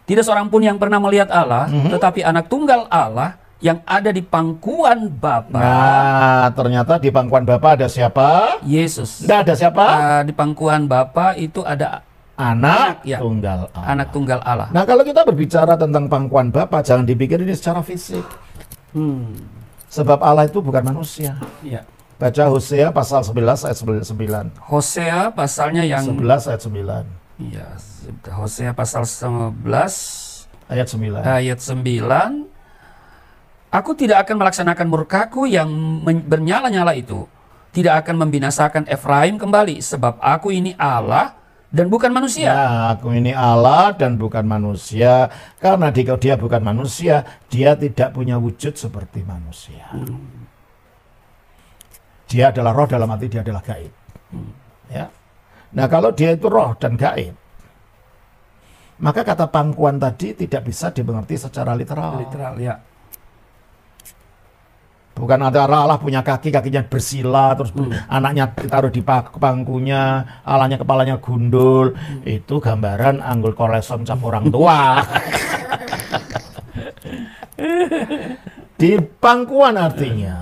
Tidak seorang pun yang pernah melihat Allah, tetapi anak tunggal Allah yang ada di pangkuan Bapa. Nah, ternyata di pangkuan Bapa ada siapa? Yesus. Tidak ada siapa? Di pangkuan Bapa itu ada Anak ya. tunggal Allah. anak tunggal Allah. Nah, kalau kita berbicara tentang pangkuan Bapa, jangan dipikir ini secara fisik. Sebab Allah itu bukan manusia. Ya. Baca Hosea pasal 11 ayat 9. Hosea pasalnya yang 11 ayat 9. ya, Hosea pasal 11 Ayat 9. ayat 9. Aku tidak akan melaksanakan murkaku yang bernyala-nyala itu. Tidak akan membinasakan Efraim kembali. Sebab aku ini Allah Dan bukan manusia. Ya, aku ini Allah dan bukan manusia. Karena dia bukan manusia, dia tidak punya wujud seperti manusia. Dia adalah roh, dalam arti dia adalah gaib. Ya. Nah, kalau dia itu roh dan gaib, maka kata pangkuan tadi tidak bisa dimengerti secara literal. Literal, ya. Bukan antara Allah punya kaki, kakinya bersila, terus anaknya ditaruh di pangkunya, Allahnya kepalanya gundul. Itu gambaran anggul koleson cap orang tua. Di pangkuan artinya,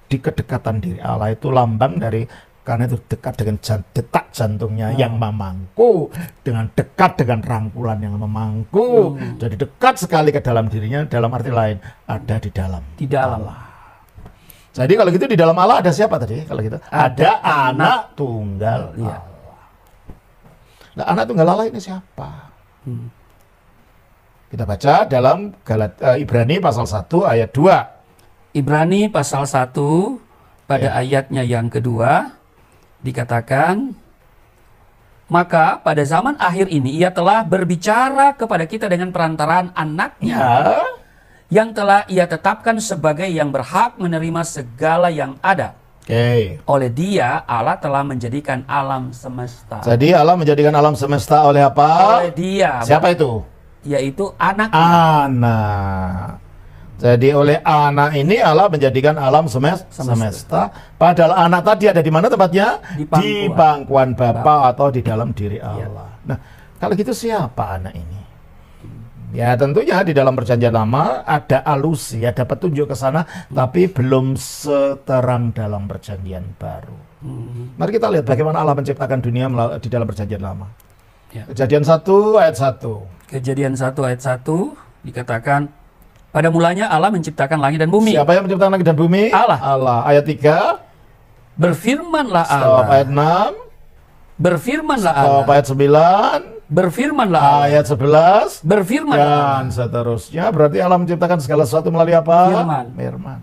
di kedekatan diri Allah itu lambang dari, karena itu dekat dengan detak jantungnya yang memangku, dengan dekat dengan rangkulan yang memangku. Jadi dekat sekali ke dalam dirinya, dalam arti lain ada di dalam. Di dalam. Allah. Jadi kalau gitu di dalam Allah ada siapa tadi? Kalau gitu ada anak tunggal Allah. Nah, anak tunggal Allah ini siapa? Kita baca dalam Ibrani pasal 1 ayat 2. Ibrani pasal 1 pada ayatnya yang kedua. Dikatakan, maka pada zaman akhir ini ia telah berbicara kepada kita dengan perantaraan anaknya yang telah ia tetapkan sebagai yang berhak menerima segala yang ada. Oleh dia Allah telah menjadikan alam semesta. Jadi Allah menjadikan alam semesta oleh apa? Oleh dia. Siapa itu? Yaitu anaknya. Anak. Jadi oleh anak ini Allah menjadikan alam semesta. Padahal anak tadi ada di mana tempatnya? Di pangkuan Bapa atau di dalam diri Allah. Nah, kalau gitu siapa anak ini? Ya tentunya di dalam perjanjian lama ada alusi, ada petunjuk ke sana, tapi belum seterang dalam perjanjian baru. Mari kita lihat bagaimana Allah menciptakan dunia di dalam perjanjian lama. Kejadian 1 ayat 1. Kejadian 1 ayat 1 dikatakan, pada mulanya Allah menciptakan langit dan bumi. Siapa yang menciptakan langit dan bumi? Allah. Allah. Ayat 3. Berfirmanlah Allah. Stop ayat 6. Berfirmanlah Stop Allah. ayat 9. Berfirmanlah Allah. Ayat 11. Berfirmanlah Allah. Dan seterusnya. Berarti Allah menciptakan segala sesuatu melalui apa? Firman.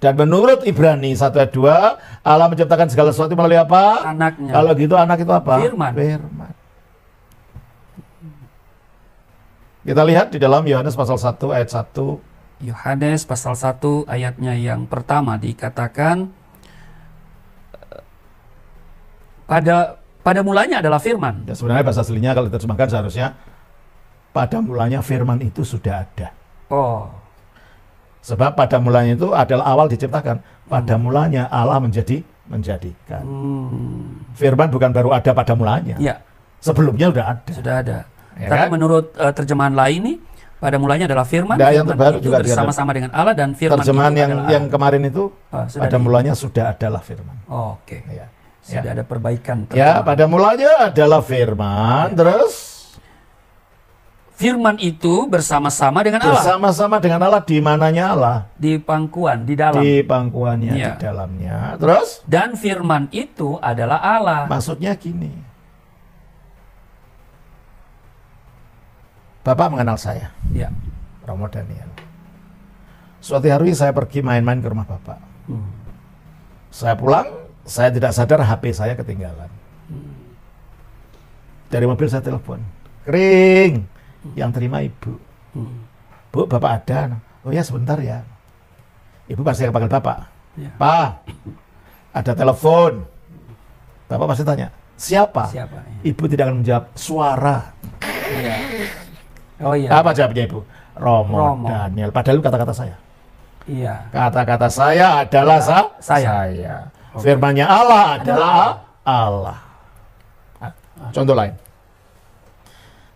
Dan menurut Ibrani 1 ayat 2, Allah menciptakan segala sesuatu melalui apa? Anaknya. Kalau gitu anak itu apa? Firman. Kita lihat di dalam Yohanes pasal 1 ayat 1. Yohanes pasal 1 ayatnya yang pertama dikatakan, pada mulanya adalah firman. Ya, sebenarnya bahasa aslinya kalau diterjemahkan seharusnya pada mulanya firman itu sudah ada. Oh. Sebab pada mulanya itu adalah awal diciptakan. Pada mulanya Allah menjadikan. Firman bukan baru ada pada mulanya. Ya. Sebelumnya sudah ada. Sudah ada. Ya, tapi kan? menurut terjemahan lain nih, pada mulanya adalah firman. Nah, yang terbaru itu juga bersama-sama dengan Allah, dan firman terjemahan itu yang kemarin itu pada mulanya sudah adalah firman. Oh, oke. Ya. Sudah ada perbaikan. Ya, pada mulanya adalah firman, terus firman itu bersama-sama dengan Allah. Bersama-sama dengan Allah, di mananya Allah? Di pangkuan, di dalam. Di pangkuannya, Ya. di dalamnya. Terus? Dan firman itu adalah Allah. Maksudnya gini. Bapak mengenal saya, Ya. Romo Daniel. Suatu hari saya pergi main-main ke rumah Bapak. Saya pulang, saya tidak sadar HP saya ketinggalan. Dari mobil saya telepon, kering, yang terima ibu. Bu, Bapak ada? Oh ya, sebentar ya. Ibu pasti akan panggil Bapak. Ya. Pak, ada telepon. Bapak pasti tanya, siapa? Siapa? Ibu tidak akan menjawab, suara. Ya. Oh iya. Apa jawabnya Ibu? Romo Daniel. Padahal itu kata-kata saya. Iya. Kata-kata saya adalah saya. Okay. Firman-Nya Allah adalah Allah. Contoh lain.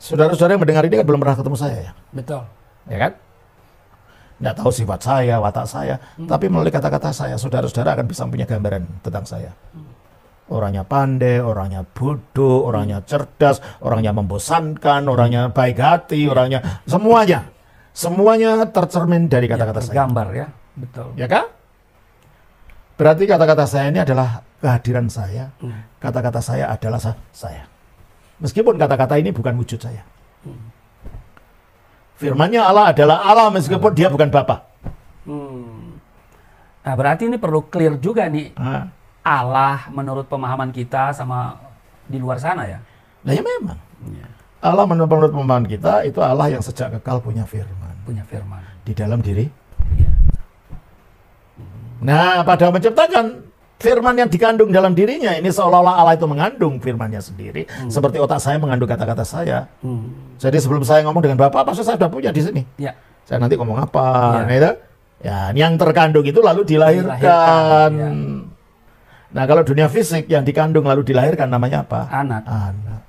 Saudara-saudara yang mendengar ini kan belum pernah ketemu saya ya. Betul. Ya kan? Nggak tahu sifat saya, watak saya. Tapi melalui kata-kata saya, saudara-saudara akan bisa punya gambaran tentang saya. Orangnya pandai, orangnya bodoh, orangnya cerdas, orangnya membosankan, orangnya baik hati, orangnya semuanya tercermin dari kata-kata saya. Gambar ya, betul. Ya kan? Berarti kata-kata saya ini adalah kehadiran saya. Kata-kata saya adalah saya. Meskipun kata-kata ini bukan wujud saya. Firman-Nya Allah adalah Allah meskipun dia bukan Bapa. Nah, berarti ini perlu clear juga nih. Allah menurut pemahaman kita sama di luar sana ya? Nah ya memang. Allah menurut pemahaman kita itu Allah yang sejak kekal punya firman. Punya firman. Di dalam diri. Iya. Nah, pada menciptakan firman yang dikandung dalam dirinya, ini seolah-olah Allah itu mengandung firmannya sendiri. Seperti otak saya mengandung kata-kata saya. Jadi sebelum saya ngomong dengan Bapak, pasti saya sudah punya di sini. Ya. Saya nanti ngomong apa, Ya. gitu. Ya, yang terkandung itu lalu dilahirkan. Ya. Nah, kalau dunia fisik yang dikandung lalu dilahirkan namanya apa? Anak. Anak.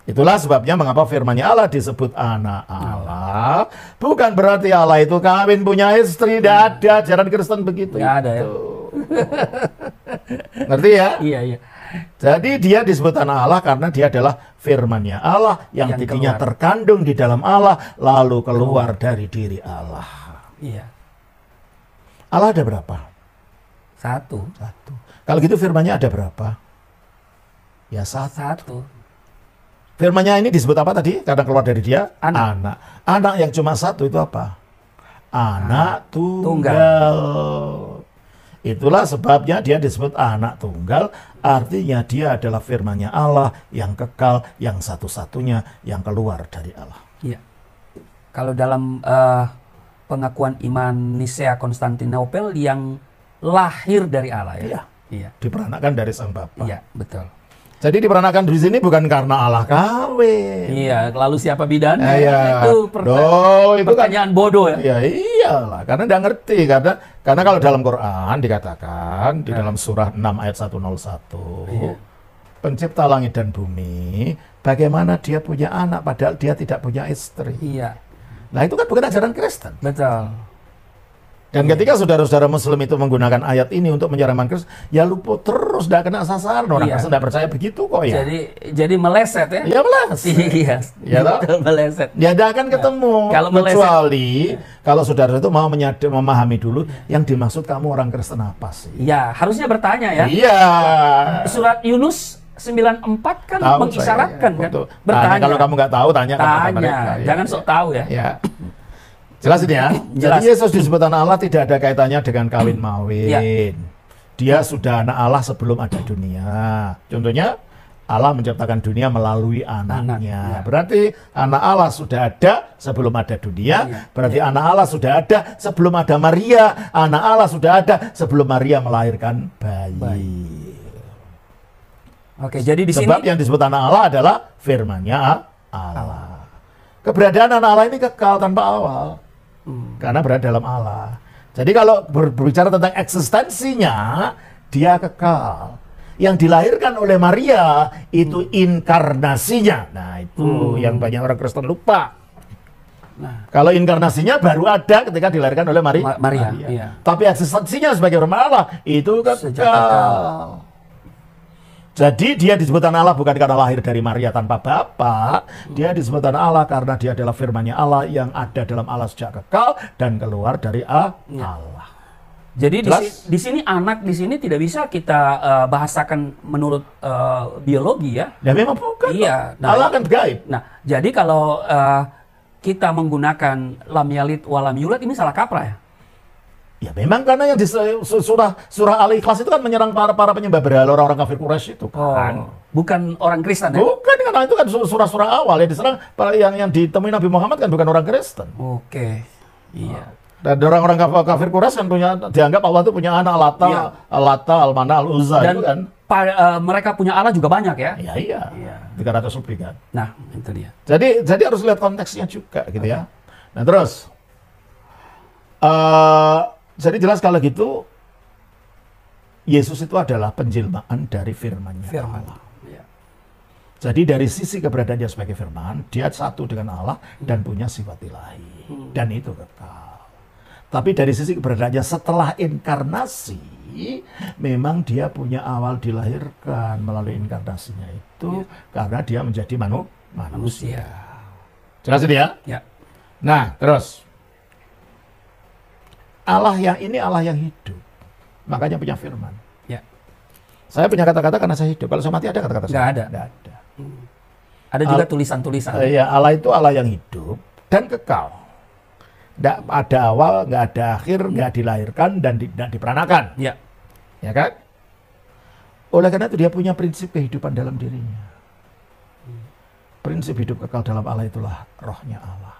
Itulah sebabnya mengapa firman-Nya Allah disebut anak Allah. Bukan berarti Allah itu kawin punya istri, tidak ada ajaran Kristen begitu. Nggak ada ya. Ngerti ya? Iya, iya. Jadi dia disebut anak Allah karena dia adalah firman-Nya Allah yang titiknya terkandung di dalam Allah lalu keluar dari diri Allah. Iya. Allah ada berapa? Satu. Kalau gitu firman-Nya ada berapa? Ya Satu. Firman-Nya ini disebut apa tadi? Karena keluar dari dia? Anak. Anak yang cuma satu itu apa? Anak tunggal. Itulah sebabnya dia disebut anak tunggal. Artinya dia adalah firman-Nya Allah yang kekal, yang satu-satunya, yang keluar dari Allah. Iya. Kalau dalam pengakuan iman Nisea Konstantinopel yang lahir dari Allah ya. Iya. Diperanakan dari sang Bapa. Iya, betul. Jadi diperanakan di sini bukan karena Allah kawin. Iya, lalu siapa bidannya? Iya. Itu itu pertanyaan bodoh ya. Ya iyalah, karena nggak ngerti. Karena kalau dalam Quran dikatakan di dalam surah 6 ayat 101, pencipta langit dan bumi, bagaimana dia punya anak padahal dia tidak punya istri. Iya. Nah itu kan bukan ajaran Kristen. Betul. Dan ketika saudara-saudara Muslim itu menggunakan ayat ini untuk menyerahkan Kristus, ya luput terus, tidak kena sasaran. Orang Kristen tidak percaya begitu kok ya. Jadi meleset ya? Ya meleset. Iya. Ya betul, meleset. Ya tidak akan ketemu. Kalau meleset, kecuali kalau saudara itu mau memahami dulu yang dimaksud kamu orang Kristen apa sih? Ya harusnya bertanya ya. Iya. Surat Yunus 94 kan Tahu mengisyaratkan saya, kan. Bertanya. Kalau kamu nggak tahu tanya kepada mereka. Jangan sok tahu ya. Ya. Jelas ini ya. Jelas. Jadi Yesus disebut anak Allah tidak ada kaitannya dengan kawin mawin. Ya. Dia sudah anak Allah sebelum ada dunia. Contohnya Allah menciptakan dunia melalui anaknya. Berarti anak Allah sudah ada sebelum ada dunia. Berarti anak Allah sudah ada sebelum ada Maria. Anak Allah sudah ada sebelum Maria melahirkan bayi. Oke, jadi di Sebab sini yang disebut anak Allah adalah firman-Nya Allah. Keberadaan anak Allah ini kekal tanpa awal. Karena berada dalam Allah. Jadi kalau berbicara tentang eksistensinya, dia kekal. Yang dilahirkan oleh Maria itu inkarnasinya. Nah itu yang banyak orang Kristen lupa. Nah, kalau inkarnasinya baru ada ketika dilahirkan oleh Maria. Iya. Tapi eksistensinya sebagai firman Allah itu kekal. Jadi dia disebut anak Allah bukan karena lahir dari Maria tanpa bapa. Dia disebut anak Allah karena dia adalah firman-Nya Allah yang ada dalam Allah sejak kekal dan keluar dari Allah. Jadi di sini anak di sini tidak bisa kita bahasakan menurut biologi ya. Ya memang bukan. Iya. Nah, Allah kan gaib. Nah, jadi kalau kita menggunakan lam yalid walam yulad ini salah kaprah ya. Ya memang karena yang di surah Al-Ikhlas itu kan menyerang para penyembah berhala, orang-orang kafir Quraisy itu kan. Bukan orang Kristen ya? Bukan, karena itu kan surah-surah awal yang diserang yang ditemui Nabi Muhammad kan bukan orang Kristen. Oke. Iya. Dan orang-orang kafir Quraisy kan dianggap Allah itu punya anak Lata, Al-Mana, Al-Uzza itu kan. Mereka punya Allah juga banyak ya? Iya. 300 lebih kan. Nah, itu dia. Jadi harus lihat konteksnya juga gitu ya. Nah, terus jadi jelas kalau gitu Yesus itu adalah penjelmaan dari firman-Nya Allah. Ya. Jadi dari sisi keberadaan dia sebagai firman, dia satu dengan Allah dan punya sifat ilahi. Dan itu kekal. Tapi dari sisi keberadaannya setelah inkarnasi, memang dia punya awal dilahirkan melalui inkarnasinya itu karena dia menjadi manusia. Jelas ini ya? Ya. Nah, terus Allah yang ini Allah yang hidup. Makanya punya firman. Ya. Saya punya kata-kata karena saya hidup. Kalau saya mati ada kata-kata saya? Nggak ada. Nggak ada. Ada juga tulisan-tulisan. Ya, Allah itu Allah yang hidup dan kekal. Nggak ada awal, nggak ada akhir, nggak dilahirkan dan tidak diperanakan. Ya. Ya kan? Oleh karena itu dia punya prinsip kehidupan dalam dirinya. Prinsip hidup kekal dalam Allah itulah rohnya Allah.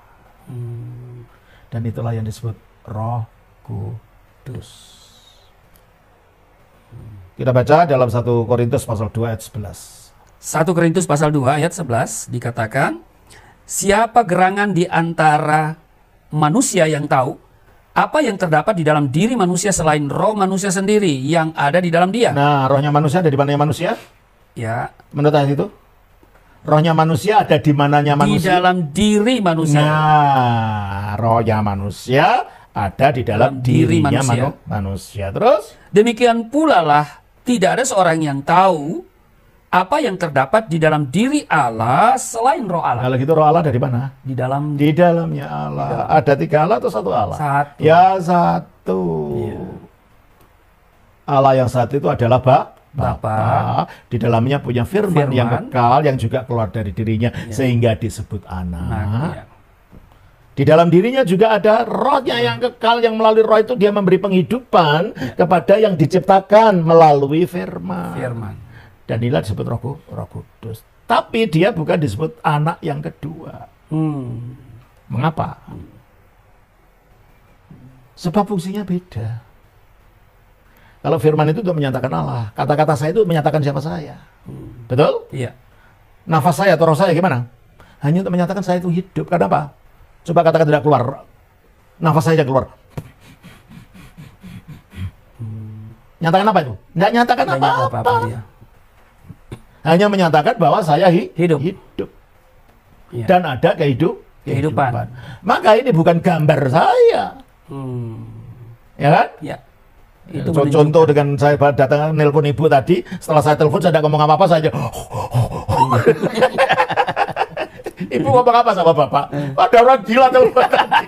Dan itulah yang disebut Roh Kudus. Kita baca dalam 1 Korintus pasal 2 ayat 11. 1 Korintus pasal 2 ayat 11 dikatakan, siapa gerangan di antara manusia yang tahu apa yang terdapat di dalam diri manusia selain roh manusia sendiri yang ada di dalam dia? Nah, rohnya manusia ada di mananya manusia? Ya. Menurut ayat itu? Rohnya manusia ada di mananya manusia? Di dalam diri manusia. Nah, rohnya manusia ada di dalam dirinya manusia. Terus? Demikian pula lah, tidak ada seorang yang tahu apa yang terdapat di dalam diri Allah selain roh Allah. Kalau gitu roh Allah ada di mana? Di dalam. Di dalamnya Allah. Ada 3 Allah atau 1 Allah? Satu. Ya 1. Iya. Allah yang satu itu adalah Bapa. Di dalamnya punya firman yang kekal yang juga keluar dari dirinya sehingga disebut anak. Iya. Di dalam dirinya juga ada rohnya yang kekal yang melalui roh itu dia memberi penghidupan kepada yang diciptakan melalui firman. Dan inilah disebut Roh Kudus. Tapi dia bukan disebut anak yang kedua. Mengapa? Sebab fungsinya beda. Kalau firman itu untuk menyatakan Allah. Kata-kata saya itu menyatakan siapa saya. Betul? Iya. Nafas saya atau roh saya gimana? Hanya untuk menyatakan saya itu hidup. Kenapa? Coba katakan tidak keluar. Nafas saya keluar. Nyatakan apa itu? Nggak nyatakan apa-apa. Hanya menyatakan bahwa saya hidup. Ya. Dan ada kehidupan. Maka ini bukan gambar saya. Ya kan? Ya. Itu contoh dengan saya datang nelpon ibu tadi. Setelah saya telepon saya tidak ngomong apa-apa saja. Ibu ngomong apa sama bapak? Ada orang gila telepon tadi.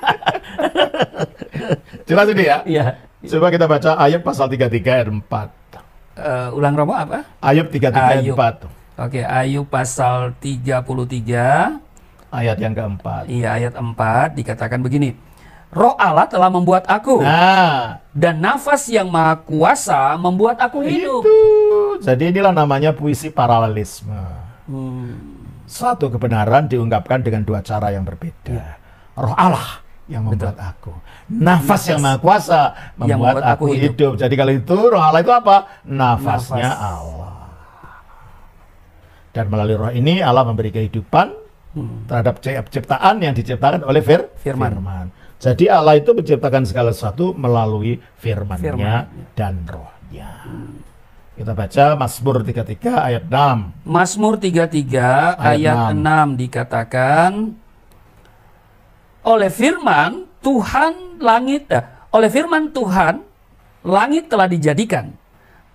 Jelas ini ya? Iya. Coba kita baca Ayub pasal 33 ayat 4. Ulang Romo apa? Ayub 33 ayat 4. Oke, Ayub pasal 33 ayat yang keempat. Iya, ayat 4 dikatakan begini. Roh Allah telah membuat aku. Nah, dan nafas yang maha kuasa membuat aku hidup. Itu. Jadi inilah namanya puisi paralelisme. Suatu kebenaran diungkapkan dengan 2 cara yang berbeda. Roh Allah yang membuat aku. Nafas yang maha kuasa membuat aku hidup. Jadi kalau itu roh Allah itu apa? Nafasnya Allah. Dan melalui roh ini Allah memberi kehidupan terhadap ciptaan yang diciptakan oleh firman. Jadi Allah itu menciptakan segala sesuatu melalui firman-Nya dan rohnya. Kita baca Mazmur 33 ayat 6. Mazmur 33 ayat 6 dikatakan, oleh firman Tuhan langit telah dijadikan,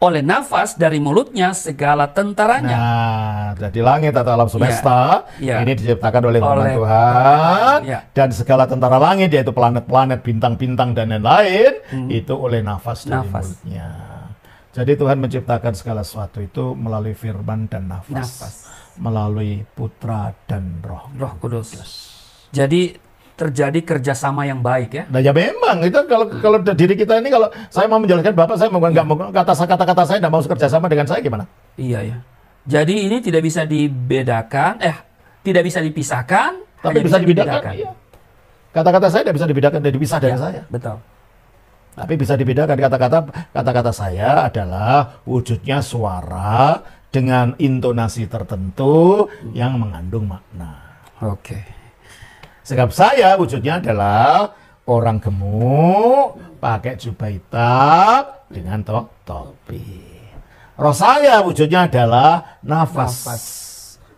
oleh nafas dari mulutnya segala tentaranya. Nah, jadi langit atau alam semesta ini diciptakan oleh firman Tuhan, dan segala tentara langit yaitu planet-planet, bintang-bintang dan lain-lain itu oleh nafas dari mulutnya. Jadi Tuhan menciptakan segala sesuatu itu melalui firman dan nafas. Melalui Putra dan Roh Kudus. Jadi terjadi kerjasama yang baik ya. Nah ya memang itu kalau diri kita ini, kalau saya mau menjelaskan Bapak, saya nggak mau kata-kata saya tidak mau kerjasama dengan saya gimana? Iya ya. Jadi ini tidak bisa dibedakan, tidak bisa dipisahkan, tapi bisa dibedakan. Iya. Kata-kata saya tidak bisa dibedakan dan dipisah dari saya. Betul. Tapi bisa dibedakan. Kata-kata saya adalah wujudnya suara dengan intonasi tertentu yang mengandung makna. Oke. Sebab saya wujudnya adalah orang gemuk, pakai jubah hitam dengan topi. Roh saya wujudnya adalah nafas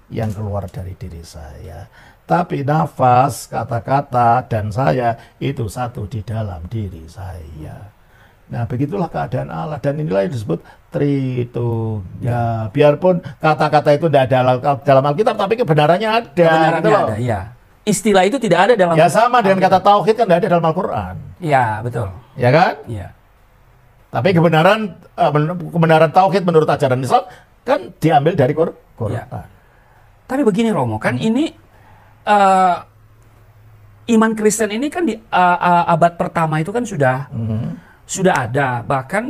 yang keluar dari diri saya. Tapi nafas, kata-kata, dan saya itu satu di dalam diri saya. Nah, begitulah keadaan Allah. Dan inilah yang disebut Tritunggal. Biarpun kata-kata itu tidak ada dalam Alkitab, tapi kebenarannya ada. Kebenarannya ada, iya. Istilah itu tidak ada dalam... Ya sama dengan kata tauhid kan tidak ada dalam Al-Quran. Ya, betul. Ya kan? Iya. Tapi kebenaran tauhid menurut ajaran Islam kan diambil dari Quran. Ya. Tapi begini Romo, kan ini iman Kristen ini kan di abad pertama itu kan sudah ada. Bahkan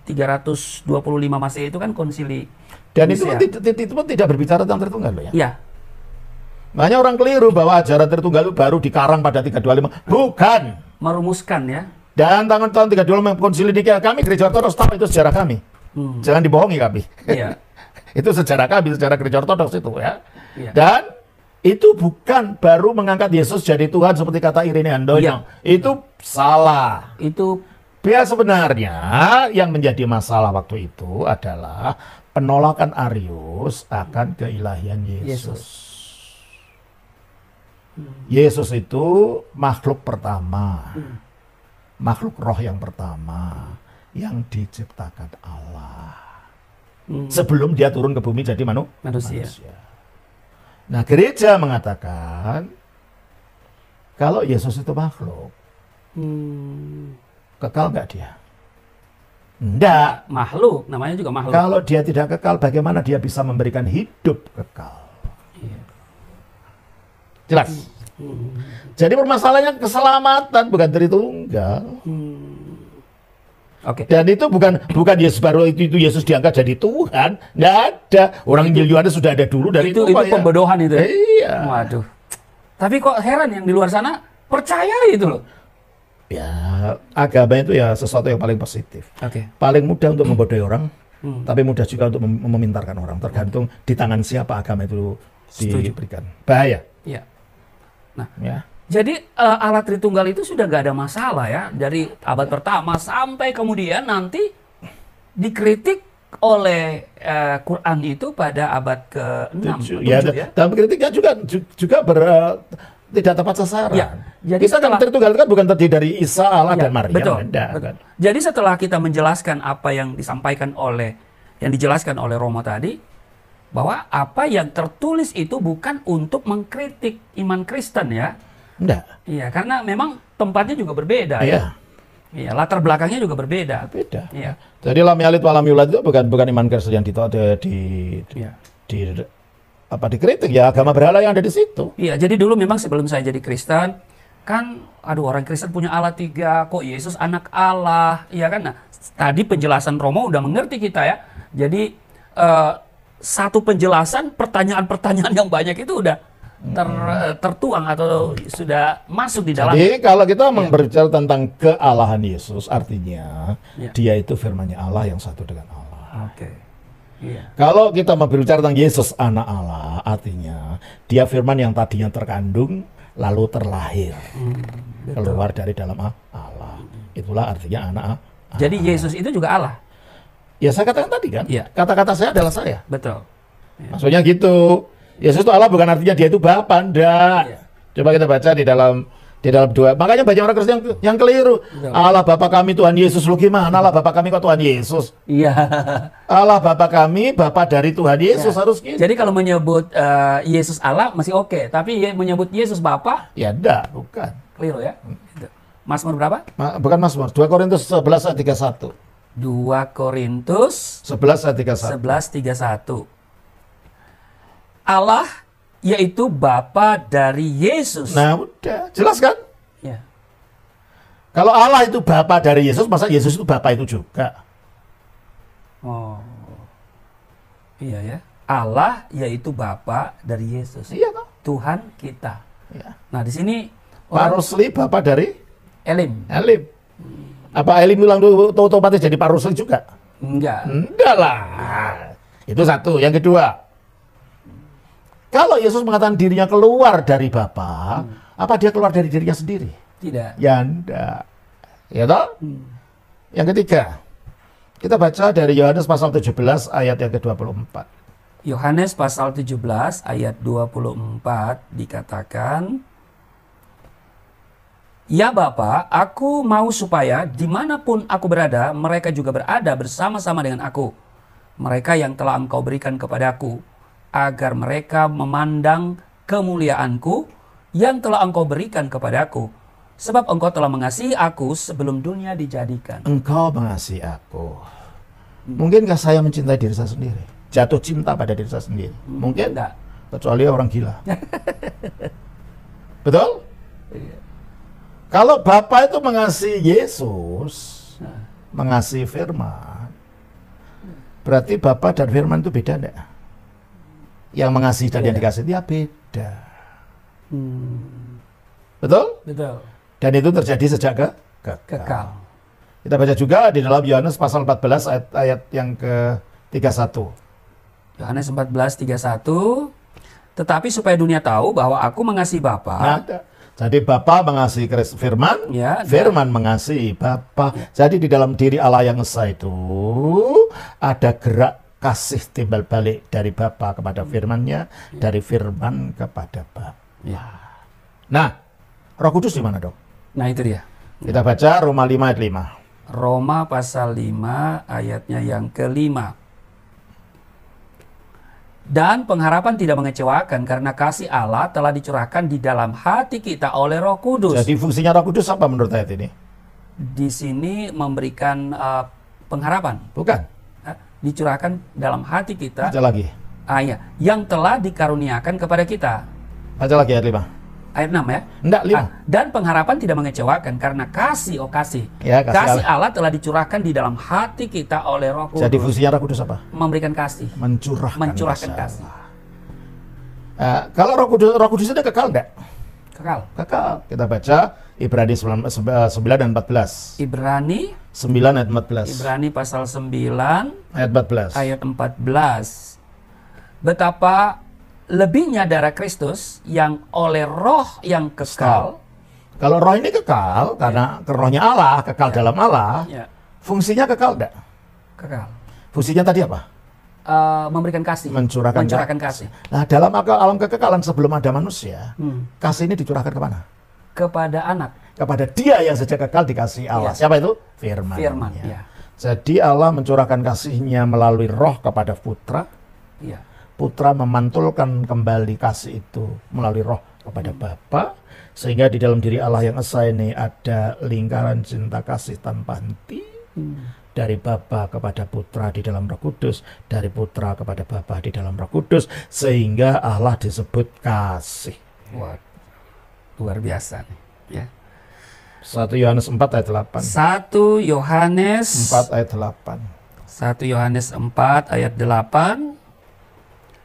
325 Masehi itu kan konsili. Dan itu pun tidak berbicara tentang Tritunggal loh ya. Iya. Makanya orang keliru bahwa ajaran Tritunggal itu baru dikarang pada 325. Bukan. Merumuskan ya. Dan tahun 325 konsili Nikea, kami Gereja Ortodoks tahu itu sejarah kami. Jangan dibohongi kami. Iya. Itu sejarah kami, sejarah Gereja Ortodoks itu ya. Iya. Dan itu bukan baru mengangkat Yesus jadi Tuhan seperti kata Irene Handoyo. Iya. Itu salah. Itu Sebenarnya yang menjadi masalah waktu itu adalah penolakan Arius akan keilahian Yesus. Yesus itu makhluk pertama, makhluk roh yang pertama yang diciptakan Allah. Sebelum dia turun ke bumi jadi manusia. Nah, gereja mengatakan kalau Yesus itu makhluk, kekal nggak dia? Enggak. Makhluk, namanya juga makhluk. Kalau dia tidak kekal, bagaimana dia bisa memberikan hidup kekal? Jelas. Jadi permasalahannya keselamatan, bukan Tritunggal. Oke. Dan itu bukan Yesus baru itu Yesus diangkat jadi Tuhan, nggak ada. Orang Injil Yohanes sudah ada dulu dari itu pembodohan itu. Iya. Waduh. Tapi kok heran yang di luar sana percaya itu loh. Ya, agama itu ya sesuatu yang paling positif. Oke. Paling mudah untuk membodohi orang, tapi mudah juga untuk memintarkan orang. Tergantung di tangan siapa agama itu diberikan. Bahaya. Iya. Nah, ya. Jadi alat Tritunggal itu sudah nggak ada masalah ya dari abad pertama sampai kemudian nanti dikritik oleh Quran itu pada abad ke-6. Ya, dalam kritiknya juga tidak tepat sasaran. Ya, jadi kita setelah Tritunggal kan bukan terdiri dari Isa, Allah dan Maryam. Betul, betul. Kan? Jadi setelah kita menjelaskan apa yang dijelaskan oleh Romo tadi, bahwa apa yang tertulis itu bukan untuk mengkritik iman Kristen ya. Enggak. Iya, karena memang tempatnya juga berbeda ya. Iya, latar belakangnya juga berbeda. Beda. Iya. Jadi lam yalid wa lam yulad itu bukan iman Kristen yang dikritik ya, agama berhala yang ada di situ. Iya, jadi dulu memang sebelum saya jadi Kristen kan orang Kristen punya Allah 3, kok Yesus anak Allah, iya kan? Nah, tadi penjelasan Romo udah mengerti kita ya. Jadi satu penjelasan pertanyaan-pertanyaan yang banyak itu udah tertuang atau sudah masuk di dalam. Jadi kalau kita berbicara tentang kealahan Yesus, artinya dia itu firman-Nya Allah yang satu dengan Allah. Oke. Iya. Kalau kita berbicara tentang Yesus anak Allah, artinya dia firman yang tadinya terkandung lalu terlahir keluar dari dalam Allah. Itulah artinya anak Allah. Jadi Yesus itu juga Allah. Ya saya katakan tadi kan, kata-kata saya adalah saya. Betul. Ya. Maksudnya gitu. Yesus itu Allah bukan artinya dia itu Bapa, enggak. Ya. Coba kita baca di dalam doa. Makanya banyak orang Kristen yang keliru. Betul. Allah Bapa kami Tuhan Yesus. Lu gimana Allah Bapa kami kok Tuhan Yesus? Iya. Allah Bapa kami Bapa dari Tuhan Yesus harus gitu. Jadi kalau menyebut Yesus Allah masih oke, tapi menyebut Yesus Bapa? Ya enggak, bukan. Keliru ya. Mazmur berapa? Bukan Mazmur. 2 Korintus 11 ayat 31. 2 Korintus 11 ayat 31. Allah yaitu Bapa dari Yesus. Nah, udah jelas kan? Ya. Kalau Allah itu Bapa dari Yesus, masa Yesus itu Bapa itu juga? Oh. Iya ya. Allah yaitu Bapa dari Yesus. Iya toh? Tuhan kita. Ya. Nah, di sini Pak Rusli Bapa dari Elim. Apa Elim bilang otomatis jadi Pak Rusli juga? Enggak. Enggak lah. Itu satu. Yang kedua, kalau Yesus mengatakan dirinya keluar dari Bapa, apa dia keluar dari dirinya sendiri? Tidak. Ya enggak. Ya toh? Yang ketiga, kita baca dari Yohanes pasal 17 ayat yang ke-24. Yohanes pasal 17 ayat 24 dikatakan, ya Bapa, aku mau supaya dimanapun aku berada, mereka juga berada bersama-sama dengan aku. Mereka yang telah Engkau berikan kepadaku, agar mereka memandang kemuliaanku yang telah Engkau berikan kepadaku. Sebab Engkau telah mengasihi aku sebelum dunia dijadikan. Engkau mengasihi aku. Mungkinkah saya mencintai diri saya sendiri? Jatuh cinta pada diri saya sendiri? Mungkin enggak. Kecuali orang gila. Betul? Iya. Kalau Bapa itu mengasihi Yesus, mengasihi firman, Berarti Bapa dan Firman itu beda enggak? Yang mengasihi dan yang dikasihi ya beda. Betul? Betul. Dan itu terjadi sejak kekal. Kita baca juga di dalam Yohanes pasal 14 ayat yang ke-31. Yohanes 14:31. Tetapi supaya dunia tahu bahwa aku mengasihi Bapa. Nah, jadi Bapa mengasihi Firman, Ya, Firman mengasihi Bapa. Jadi di dalam diri Allah yang esa itu ada gerak kasih timbal balik dari Bapa kepada Firman-Nya, dari Firman kepada Bapa. Ya. Nah, Roh Kudus di mana, Dok? Nah, itu dia. Kita baca Roma 5 ayat 5. Roma pasal 5 ayatnya yang ke-5. Dan pengharapan tidak mengecewakan karena kasih Allah telah dicurahkan di dalam hati kita oleh Roh Kudus. Jadi fungsinya Roh Kudus apa menurut ayat ini? Di sini memberikan pengharapan. Bukan. Dicurahkan dalam hati kita. Baca lagi. Ya, yang telah dikaruniakan kepada kita. Baca lagi ayat 5. Ayat 6 ya. Enggak, 5. Dan pengharapan tidak mengecewakan karena kasih Ya, kasih Allah telah dicurahkan di dalam hati kita oleh Roh Kudus. Jadi fungsinya Roh Kudus apa? Memberikan kasih. Mencurahkan kasih. Kalau Roh Kudus itu kekal enggak? Kekal. Kita baca Ibrani 9 dan 14. Ibrani 9 ayat 14. Ibrani pasal 9 ayat 14. ayat 14. Betapa lebihnya darah Kristus yang oleh Roh yang kekal. Kalau Roh ini kekal karena Rohnya Allah, kekal dalam Allah. Ya. Fungsinya kekal enggak? Kekal. Fungsinya tadi apa? Memberikan kasih. Mencurahkan kasih. Nah, dalam alam kekekalan sebelum ada manusia, kasih ini dicurahkan kemana? Kepada anak. Kepada Dia yang sejak kekal dikasihi Allah. Ya. Siapa itu? Firman. Ya. Jadi Allah mencurahkan kasih-Nya melalui Roh kepada Putra. Ya. Putra memantulkan kembali kasih itu melalui Roh kepada Bapa, sehingga di dalam diri Allah yang esa ini ada lingkaran cinta kasih tanpa henti dari Bapa kepada Putra di dalam Roh Kudus, dari Putra kepada Bapa di dalam Roh Kudus, sehingga Allah disebut kasih. Wah, luar biasa nih. Ya. 1 Yohanes 4 ayat 8. 1 Yohanes 4 ayat 8. 1 Yohanes 4 ayat 8.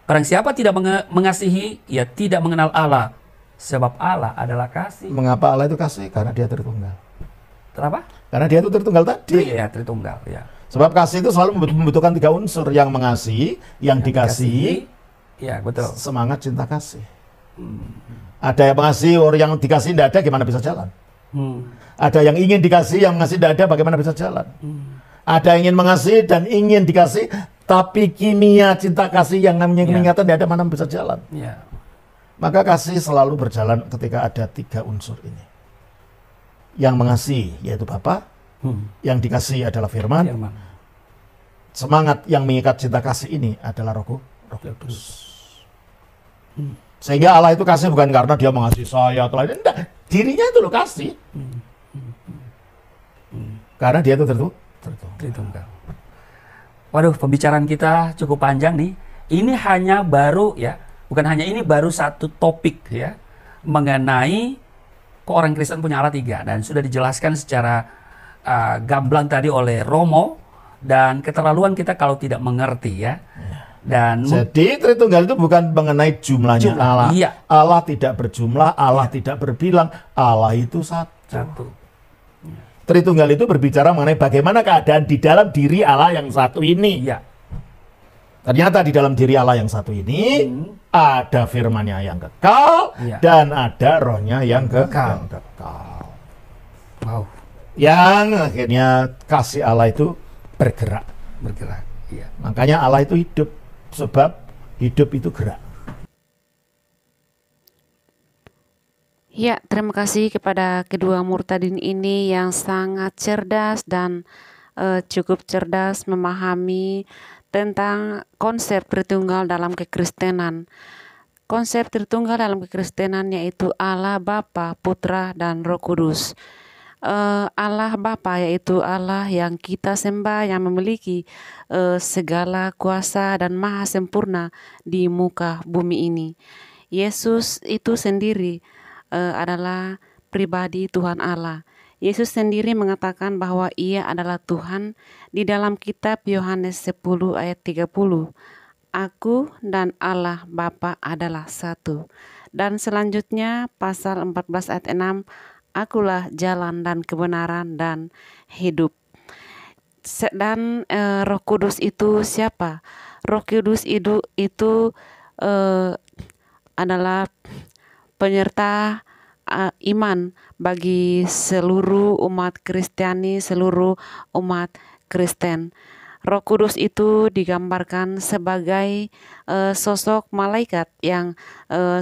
Barang siapa tidak mengasihi, ia tidak mengenal Allah. Sebab Allah adalah kasih. Mengapa Allah itu kasih? Karena Dia Tritunggal. Kenapa? Karena Dia itu Tritunggal tadi. Iya, Tritunggal. Ya. Sebab kasih itu selalu membutuhkan 3 unsur. Yang mengasihi, yang dikasihi, ya betul. Semangat cinta kasih. Ada yang mengasihi, orang yang dikasihi tidak ada, gimana bisa jalan? Ada yang ingin dikasihi, yang mengasihi tidak ada, bagaimana bisa jalan? Ada yang ingin mengasihi dan ingin dikasihi, tapi kimia cinta kasih yang namanya kemingatan tidak ada, mana bisa jalan. Ya. Maka kasih selalu berjalan ketika ada 3 unsur ini. Yang mengasihi yaitu Bapa, yang dikasihi adalah Firman. Semangat yang mengikat cinta kasih ini adalah Roh Kudus. Sehingga Allah itu kasih bukan karena Dia mengasihi saya atau lain, enggak, dirinya itu loh kasih. Karena Dia itu Tritunggal. Waduh, pembicaraan kita cukup panjang nih. Ini hanya baru ya, bukan hanya ini, baru satu topik ya mengenai kok orang Kristen punya Allah 3, dan sudah dijelaskan secara gamblang tadi oleh Romo, dan keterlaluan kita kalau tidak mengerti ya. Dan jadi Tritunggal itu bukan mengenai jumlahnya Allah. Iya. Allah tidak berjumlah, Allah tidak berbilang, Allah itu satu. Tritunggal itu berbicara mengenai bagaimana keadaan di dalam diri Allah yang satu ini. Iya. Ternyata di dalam diri Allah yang satu ini ada Firman-Nya yang kekal, dan ada Roh-Nya yang kekal. Wow. Yang akhirnya kasih Allah itu bergerak. Iya. Makanya Allah itu hidup, sebab hidup itu gerak. Ya, terima kasih kepada kedua murtadin ini yang sangat cerdas dan cukup cerdas memahami tentang konsep Tritunggal dalam kekristenan. Konsep Tritunggal dalam kekristenan yaitu Allah Bapa, Putra, dan Roh Kudus. Allah Bapa yaitu Allah yang kita sembah, yang memiliki segala kuasa dan maha sempurna di muka bumi ini. Yesus itu sendiri adalah pribadi Tuhan Allah Yesus sendiri mengatakan bahwa Ia adalah Tuhan di dalam kitab Yohanes 10 ayat 30. Aku dan Allah Bapa adalah satu. Dan selanjutnya pasal 14 ayat 6, Akulah jalan dan kebenaran dan hidup. Dan Roh Kudus itu siapa? Roh Kudus itu adalah penyerta iman bagi seluruh umat Kristiani, seluruh umat Kristen. Roh Kudus itu digambarkan sebagai sosok malaikat yang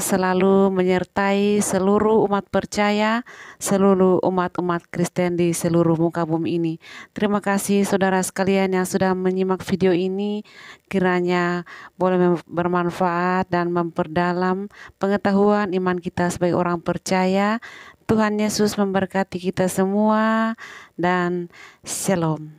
selalu menyertai seluruh umat percaya, seluruh umat-umat Kristen di seluruh muka bumi ini. Terima kasih saudara sekalian yang sudah menyimak video ini. Kiranya boleh bermanfaat dan memperdalam pengetahuan iman kita sebagai orang percaya. Tuhan Yesus memberkati kita semua dan shalom.